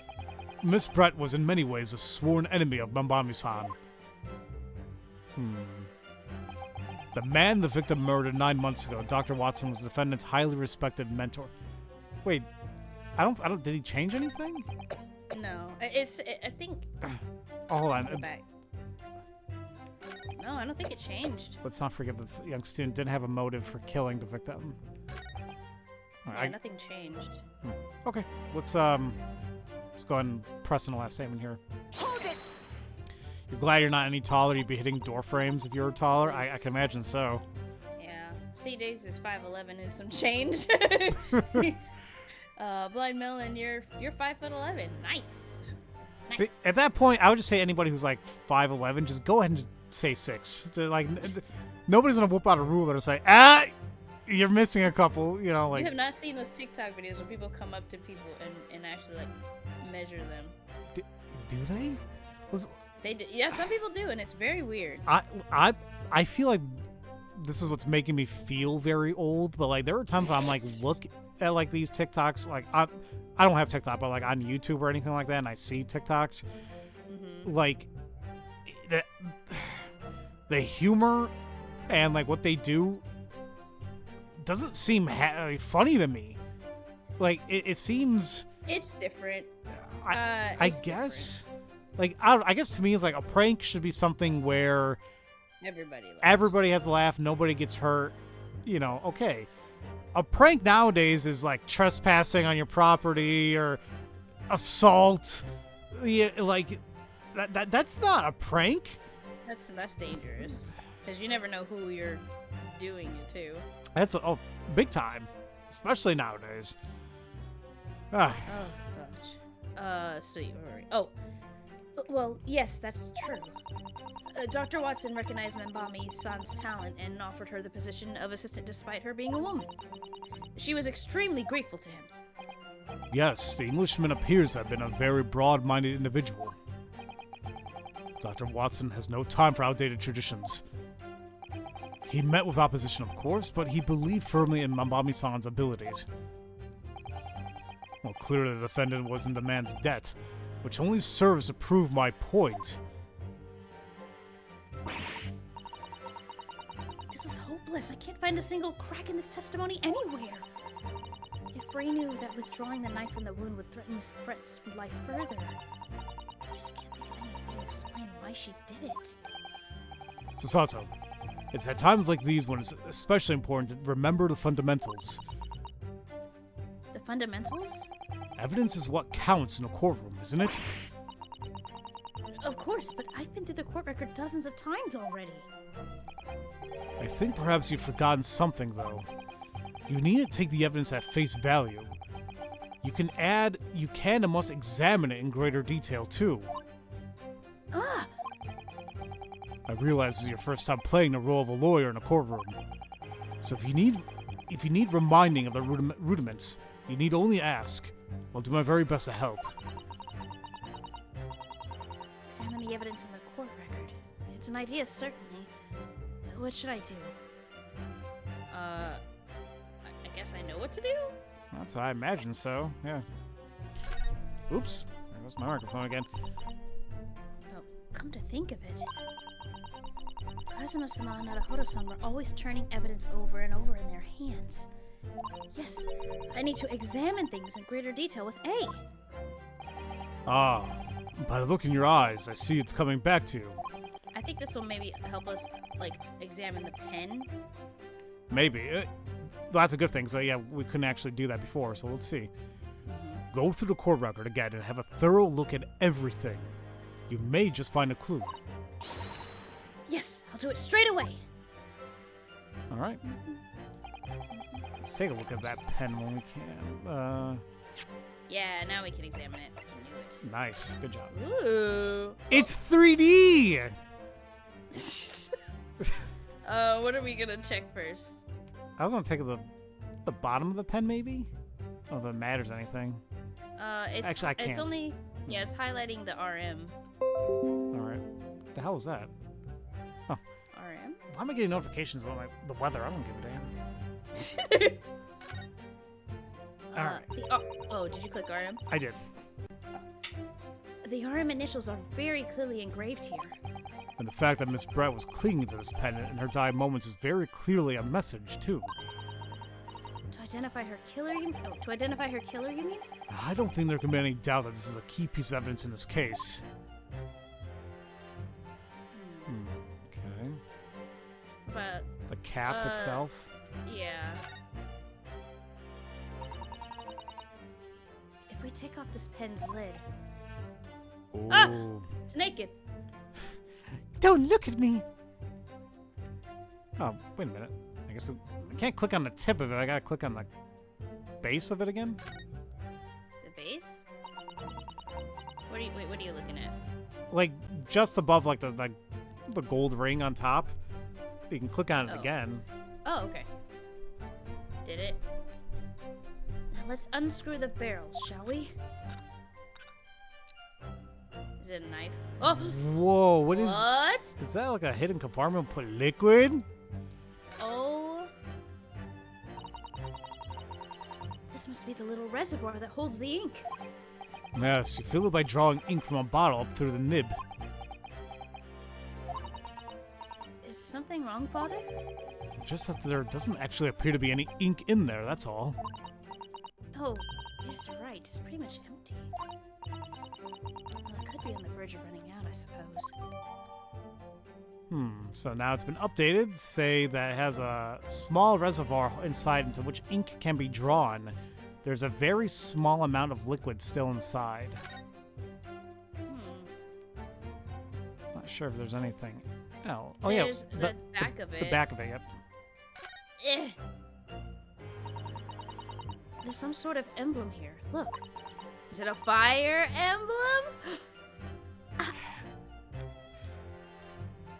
Miss Brett was in many ways a sworn enemy of Membambi-san. The man the victim murdered 9 months ago, Dr. Watson, was the defendant's highly respected mentor. Wait, I don't. Did he change anything? No, I think. Oh, hold on. Go back. No, I don't think it changed. Let's not forget that the young student didn't have a motive for killing the victim. Yeah, nothing changed. Okay, let's go ahead and press in the last statement here. Hold it! You're glad you're not any taller? You'd be hitting door frames if you were taller? I can imagine so. Yeah. C. Diggs is 5'11" and some change. Blind Melon, you're 5'11". Nice. See, at that point, I would just say anybody who's like 5'11", just go ahead and just say 6. Like, nobody's gonna whip out a ruler and say, you're missing a couple. You know, like. You have not seen those TikTok videos where people come up to people and actually like measure them. Do they? They do. Yeah, some people do, and it's very weird. I feel like this is what's making me feel very old, but like there are times when I'm like look at like these TikToks, like I don't have TikTok, but like on YouTube or anything like that, and I see TikToks, like the humor and like what they do doesn't seem funny to me. Like it seems. It's different. I guess. Different. Like, I guess to me, it's like a prank should be something where everybody has a laugh, nobody gets hurt, you know, okay. A prank nowadays is like trespassing on your property or assault. Yeah, like, that's not a prank. That's dangerous. Because you never know who you're doing it to. That's, big time. Especially nowadays. Oh, gosh. Sweet. Oh. Well, yes, that's true. Dr. Watson recognized Membami-san's talent and offered her the position of assistant despite her being a woman. She was extremely grateful to him. Yes, the Englishman appears to have been a very broad-minded individual. Dr. Watson has no time for outdated traditions. He met with opposition, of course, but he believed firmly in Mamami-san's abilities. Well, clearly the defendant was in the man's debt, which only serves to prove my point. This is hopeless. I can't find a single crack in this testimony anywhere. If Ray knew that withdrawing the knife from the wound would threaten Miss Brett's life further, I just can't think of any way to explain why she did it. Sasato, it's at times like these when it's especially important to remember the fundamentals. The fundamentals? Evidence is what counts in a courtroom, isn't it? Of course, but I've been through the court record dozens of times already. I think perhaps you've forgotten something, though. You need to take the evidence at face value. You can and must examine it in greater detail, too. Ah! I realize this is your first time playing the role of a lawyer in a courtroom. So if you need reminding of the rudiments, you need only ask. I'll do my very best to help. Examine the evidence in the court record. It's an idea, certainly. What should I do? I guess I know what to do? That's I imagine so, yeah. Oops, there goes my microphone again. Oh, come to think of it, Kazuma-sama and Naruhodo-san were always turning evidence over and over in their hands. Yes, I need to examine things in greater detail with A. Ah, by the look in your eyes, I see it's coming back to you. I think this will maybe help us, like, examine the pen. Maybe. That's a good thing. So yeah, we couldn't actually do that before, so let's see. Go through the court record again and have a thorough look at everything. You may just find a clue. Yes, I'll do it straight away. All right. Let's take a look at that pen when we can. Yeah, now we can examine it. I knew it. Nice. Good job. Ooh. It's 3D! What are we gonna check first? I was gonna take the bottom of the pen, maybe? I don't know if it matters anything. It's Actually, I can't. It's only, yeah, it's highlighting the RM. Alright. The hell is that? Oh. RM? Why am I getting notifications about the weather? I don't give a damn. Alright. Oh, did you click RM? I did. The RM initials are very clearly engraved here. And the fact that Miss Brett was clinging to this pen in her dying moments is very clearly a message, too. To identify her killer, you mean? I don't think there can be any doubt that this is a key piece of evidence in this case. Okay. But The cap itself? yeah. If we take off this pen's lid, Ooh. Ah! It's naked. Don't look at me. Oh, wait a minute. I guess I can't click on the tip of it. I gotta click on the base of it again? The base? What are you looking at? Like, just above, like, the gold ring on top. You can click on it Oh. again. Oh, okay. Did it? Now let's unscrew the barrel, shall we? Is it a knife? Oh! Whoa, what is... What? Is that like a hidden compartment put liquid? Oh. This must be the little reservoir that holds the ink. Yes, you fill it by drawing ink from a bottle up through the nib. Is something wrong, Father? Just that there doesn't actually appear to be any ink in there, that's all. Oh, yes, you're right. It's pretty much empty. Well, it could be on the verge of running out, I suppose. So now it's been updated, say that it has a small reservoir inside into which ink can be drawn. There's a very small amount of liquid still inside. Not sure if there's anything else. Oh yeah, There's the back of it. The back of it, yep. Eh. There's some sort of emblem here. Look. Is it a fire emblem?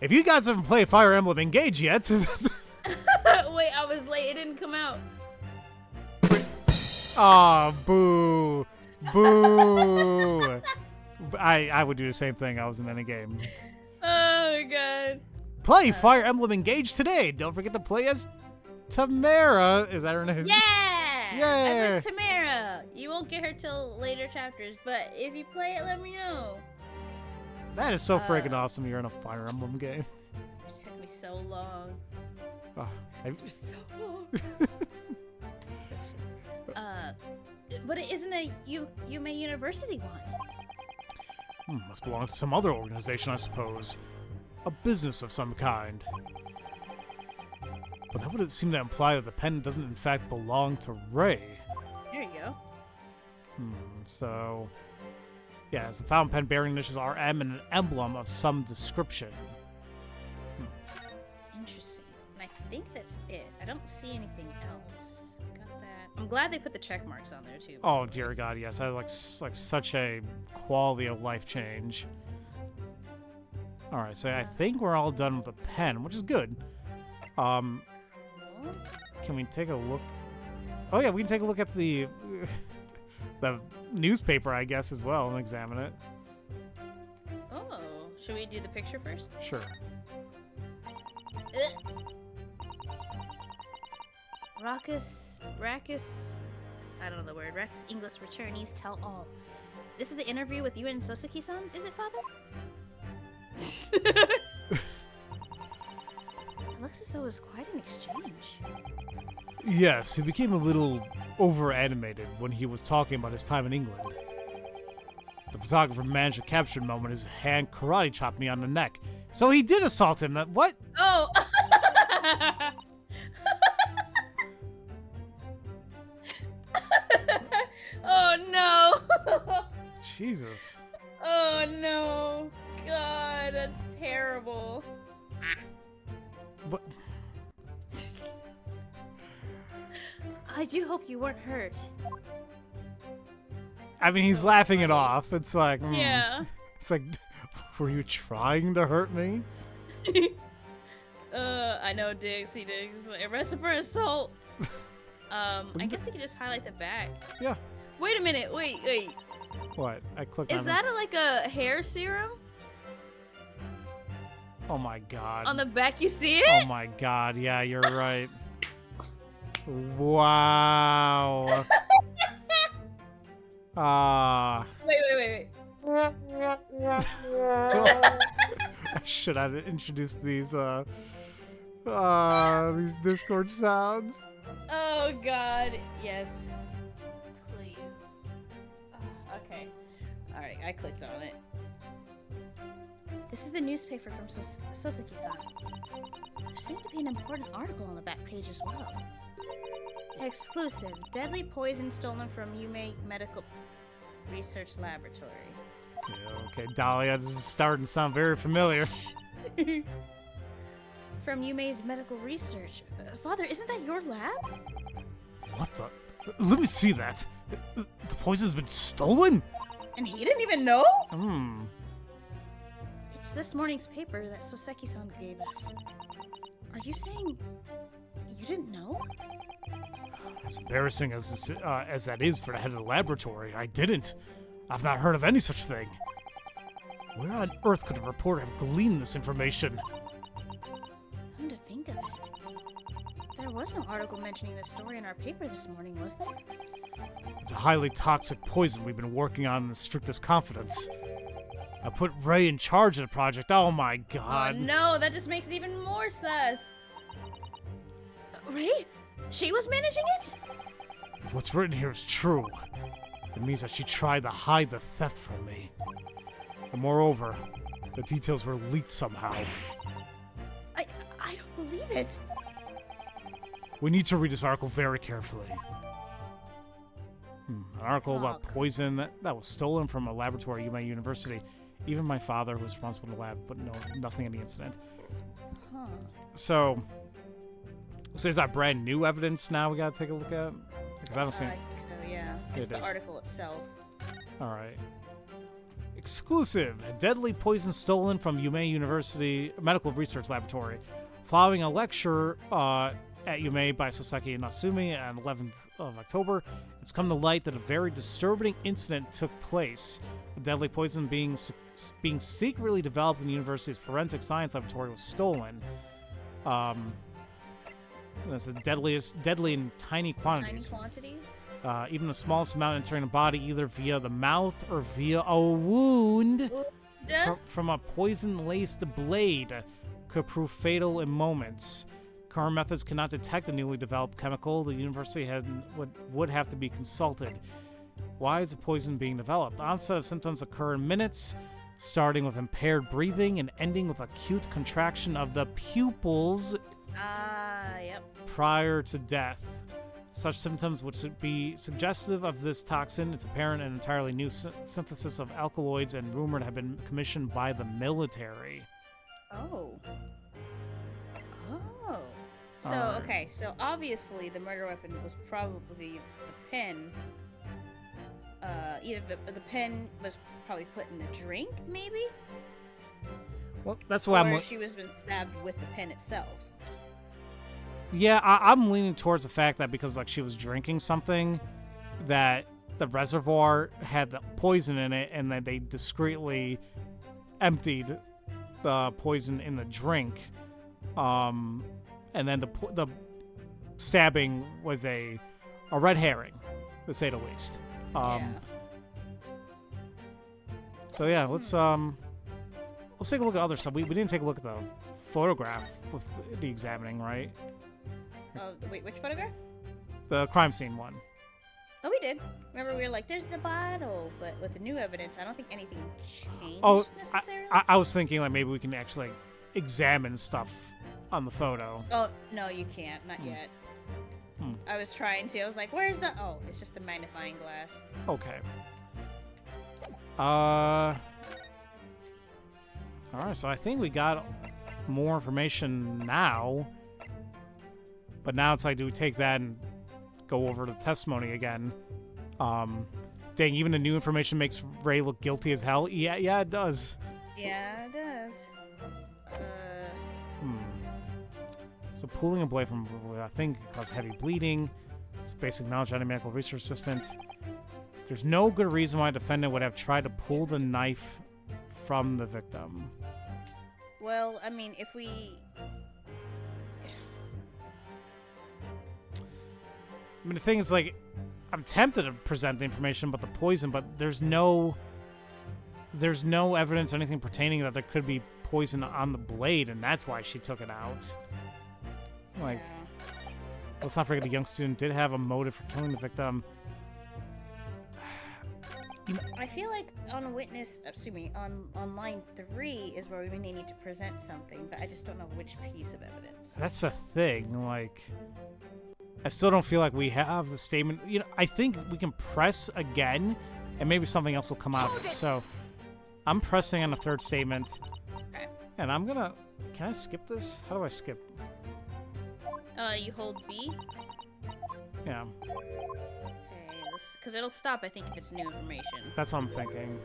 If you guys haven't played Fire Emblem Engage yet... Wait, I was late. It didn't come out. Oh, boo. Boo. I would do the same thing. I was in any game. Oh my god. Play Fire Emblem Engage today. Don't forget to play as Tamara. Is that her name? Yeah! Yeah. I was Tamara. You won't get her till later chapters, but if you play it, let me know. That is so freaking awesome. You're in a Fire Emblem game. It took me so long. Oh, It's been so long. But it isn't a Yume University one. Must belong to some other organization, I suppose. A business of some kind. But that would seem to imply that the pen doesn't in fact belong to Ray. There you go. So... yeah, it's the fountain pen bearing initials RM and an emblem of some description. Interesting. And I think that's it. I don't see anything else. Got that. I'm glad they put the check marks on there too. Oh dear God, yes, I like such a quality of life change. All right, so I think we're all done with the pen, which is good. Can we take a look? Oh yeah, we can take a look at the the newspaper, I guess, as well, and examine it. Oh, should we do the picture first? Sure. Raucous, I don't know the word. Raucous English returnees tell all. This is the interview with you and Soseki-san, is it, Father? It looks as though it was quite an exchange. Yes, he became a little over-animated when he was talking about his time in England. The photographer managed to capture the moment his hand karate chopped me on the neck. So he did assault him. What? Oh! Oh no! Jesus. Oh no! God, that's terrible. What? I do hope you weren't hurt. I mean, he's laughing it off. It's like, Yeah. It's like, were you trying to hurt me? I know, Diggs. He digs. Arrested for assault. I guess we could just highlight the back. Yeah. Wait a minute. Wait. What? I clicked on Is that like a hair serum? Oh my God. On the back, you see it? Oh my God. Yeah, you're right. Wow. Wait. I should have introduced these Discord sounds. Oh God, yes. Please. Okay. Alright, I clicked on it. This is the newspaper from Soseki-san. There seemed to be an important article on the back page as well. Exclusive. Deadly poison stolen from Yume Medical Research Laboratory. Okay, Dahlia, this is starting to sound very familiar. From Yume's medical research. Father, isn't that your lab? What the? Let me see that. The poison's been stolen? And he didn't even know? It's this morning's paper that Soseki-san gave us. Are you saying you didn't know? As embarrassing as that is for the head of the laboratory, I didn't. I've not heard of any such thing. Where on earth could a reporter have gleaned this information? Come to think of it, there was no article mentioning this story in our paper this morning, was there? It's a highly toxic poison we've been working on in the strictest confidence. I put Ray in charge of the project. Oh my God. Oh no, that just makes it even more sus. Ray? She was managing it? If what's written here is true, it means that she tried to hide the theft from me. And moreover, the details were leaked somehow. I don't believe it. We need to read this article very carefully. An article about poison that was stolen from a laboratory at Yume University. Even my father was responsible for the lab, but nothing in the incident. Huh. So is that brand new evidence now we gotta take a look at? Because I don't see I think so, yeah. It's the article itself. Alright. Exclusive. A deadly poison stolen from Yume University Medical Research Laboratory. Following a lecture at Yume by Soseki Natsumi on 11th of October, it's come to light that a very disturbing incident took place. A deadly poison being secretly developed in the university's forensic science laboratory was stolen. That's the deadly in tiny quantities. Tiny quantities? Even the smallest amount entering the body, either via the mouth or via a wound from a poison-laced blade, could prove fatal in moments. Current methods cannot detect the newly developed chemical. The university would have to be consulted. Why is the poison being developed? The onset of symptoms occur in minutes, starting with impaired breathing and ending with acute contraction of the pupils Yep. prior to death. Such symptoms would be suggestive of this toxin. It's apparent an entirely new synthesis of alkaloids and rumored to have been commissioned by the military. Oh. Oh. So, Alright. okay, so obviously the murder weapon was probably the pen. Either the pen was probably put in the drink, maybe? Well, that's why or she was been stabbed with the pen itself. Yeah, I'm leaning towards the fact that because like she was drinking something, that the reservoir had the poison in it, and that they discreetly emptied the poison in the drink, and then the stabbing was a red herring, to say the least. Yeah. So yeah, let's take a look at other stuff. We didn't take a look at the photograph with the examining, right? Oh, wait, which photograph? The crime scene one. Oh, we did. Remember, we were like, there's the bottle, but with the new evidence, I don't think anything changed Oh, necessarily. I was thinking like maybe we can actually like, examine stuff on the photo. Oh, no, you can't. Not yet. I was trying to. I was like, where's the... Oh, it's just a magnifying glass. Okay. Alright, so I think we got more information now. But now it's like, do we take that and go over the testimony again? Dang, even the new information makes Ray look guilty as hell? Yeah, it does. Yeah, it does. So pulling a blade from, I think, caused heavy bleeding. It's basic knowledge on a medical research assistant. There's no good reason why a defendant would have tried to pull the knife from the victim. Well, I mean, if we... I mean, the thing is, like, I'm tempted to present the information about the poison, but there's no evidence, anything pertaining that there could be poison on the blade, and that's why she took it out. Like, let's not forget the young student did have a motive for killing the victim. I feel like on on line 3 is where we may need to present something, but I just don't know which piece of evidence. That's the thing, like... I still don't feel like we have the statement. You know, I think we can press again, and maybe something else will come out of it. So, I'm pressing on the third statement, Okay. and I'm gonna... Can I skip this? How do I skip? You hold B. Yeah, Okay, because it'll stop, I think, if it's new information. that's what I'm thinking.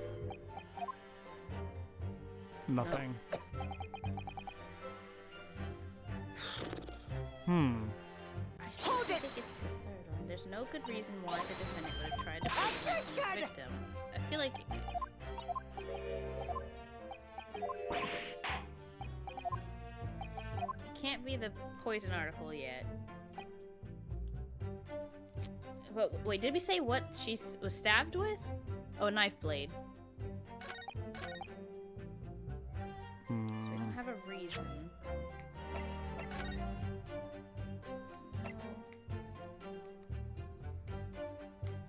Nothing. I think it's the third one. There's no good reason why the defendant would have tried to kill the victim. I feel like... It can't be the poison article yet. But wait, did we say what she was stabbed with? Oh, a knife blade. So we don't have a reason.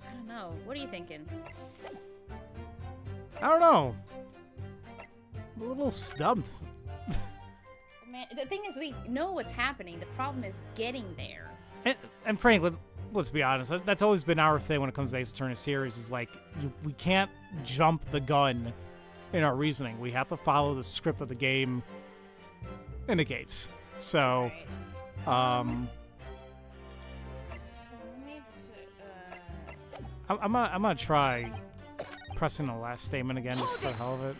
I don't know. What are you thinking? I don't know. I'm a little stumped. Man, the thing is, we know what's happening. The problem is getting there. And Frank, let's be honest. That's always been our thing when it comes to Ace Attorney series. Is like we can't jump the gun in our reasoning. We have to follow the script that the game indicates. So, Right. I'm gonna try pressing the last statement again just for the hell of it.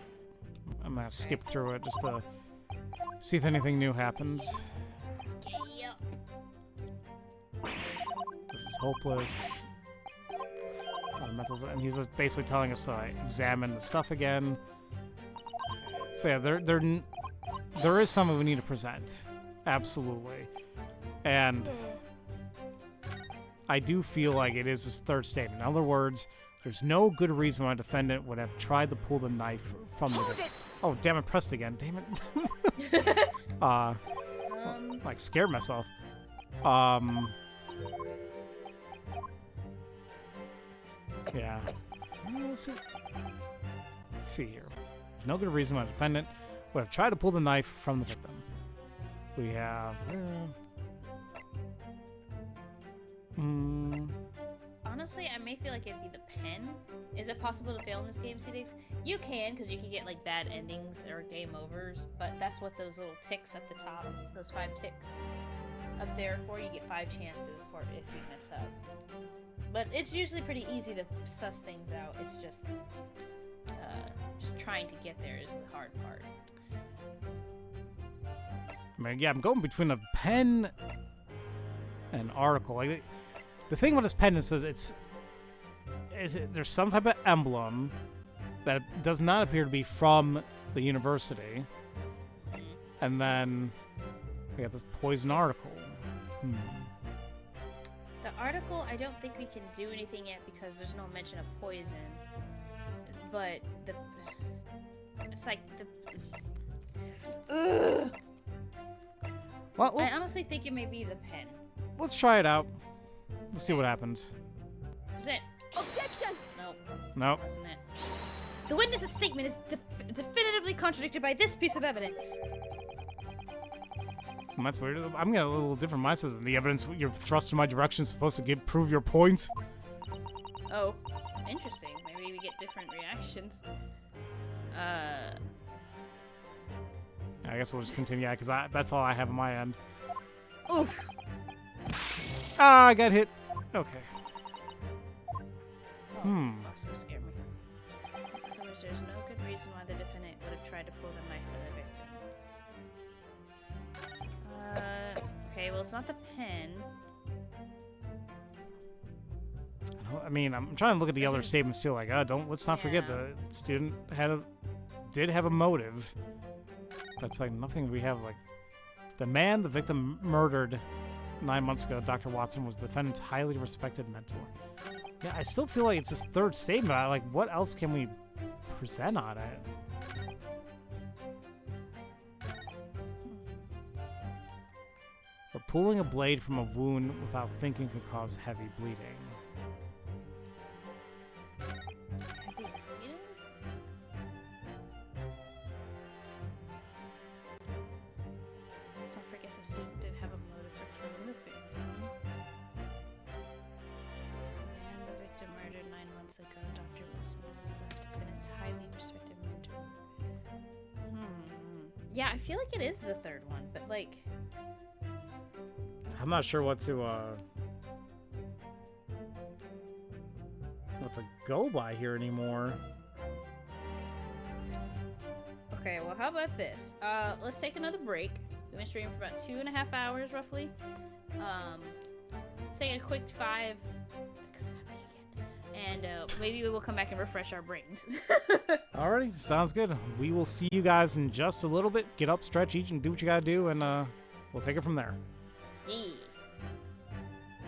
I'm gonna skip through it just to see if anything new happens. hopeless. Fundamentals, and he's just basically telling us to like, examine the stuff again. So yeah, there is something we need to present, absolutely, and I do feel like it is his third statement. In other words, there's no good reason why a defendant would have tried to pull the knife from the victim. Oh damn it! Pressed again. Damn it. Like scared myself. Yeah. Let's see here. There's no good reason why the defendant would have tried to pull the knife from the victim. We have. Honestly, I may feel like it'd be the pen. Is it possible to fail in this game, CDX? You can, because you can get like bad endings or game overs, but that's what those little ticks up the top, those 5 ticks up there for, you get 5 chances for if you mess up. But it's usually pretty easy to suss things out. It's just trying to get there is the hard part. I mean, yeah, I'm going between a pen and an article. Like, the thing about this pen is there's some type of emblem that does not appear to be from the university. And then we got this poison article. The article, I don't think we can do anything yet because there's no mention of poison. But it's like the. Well, I honestly think it may be the pen. let's try it out. We'll see what happens. Is it? Objection! Nope. Wasn't it? The witness's statement is definitively contradicted by this piece of evidence. That's weird. I'm getting a little different. Mine says the evidence you're thrust in my direction is supposed to prove your point. Oh, interesting. Maybe we get different reactions. I guess we'll just continue, because that's all I have on my end. Oof. Ah, I got hit. Okay. Oh, so scared me. Otherwise, there's no good reason why the defendant would have tried to pull the knife for the victim. Okay, well, it's not the pen. I mean, I'm trying to look at the other statements too. Like, let's not forget the student did have a motive. That's like nothing we have. Like, the man the victim murdered 9 months ago, Dr. Watson, was the defendant's highly respected mentor. Yeah, I still feel like it's his third statement. Like, what else can we present on it? But pulling a blade from a wound without thinking could cause heavy bleeding. So forget the student did have a motive for killing the victim. And the victim murdered 9 months ago, Dr. Wilson was the defendant's highly respected mentor. Yeah, I feel like it is the third one, but like... I'm not sure what to go by here anymore. Okay, well, how about this? Let's take another break. We've been streaming for about 2.5 hours, roughly. Let's take a quick 5, because I gotta pee again. And maybe we will come back and refresh our brains. Alrighty, sounds good. We will see you guys in just a little bit. Get up, stretch, eat, and do what you gotta do, and we'll take it from there. Yeah.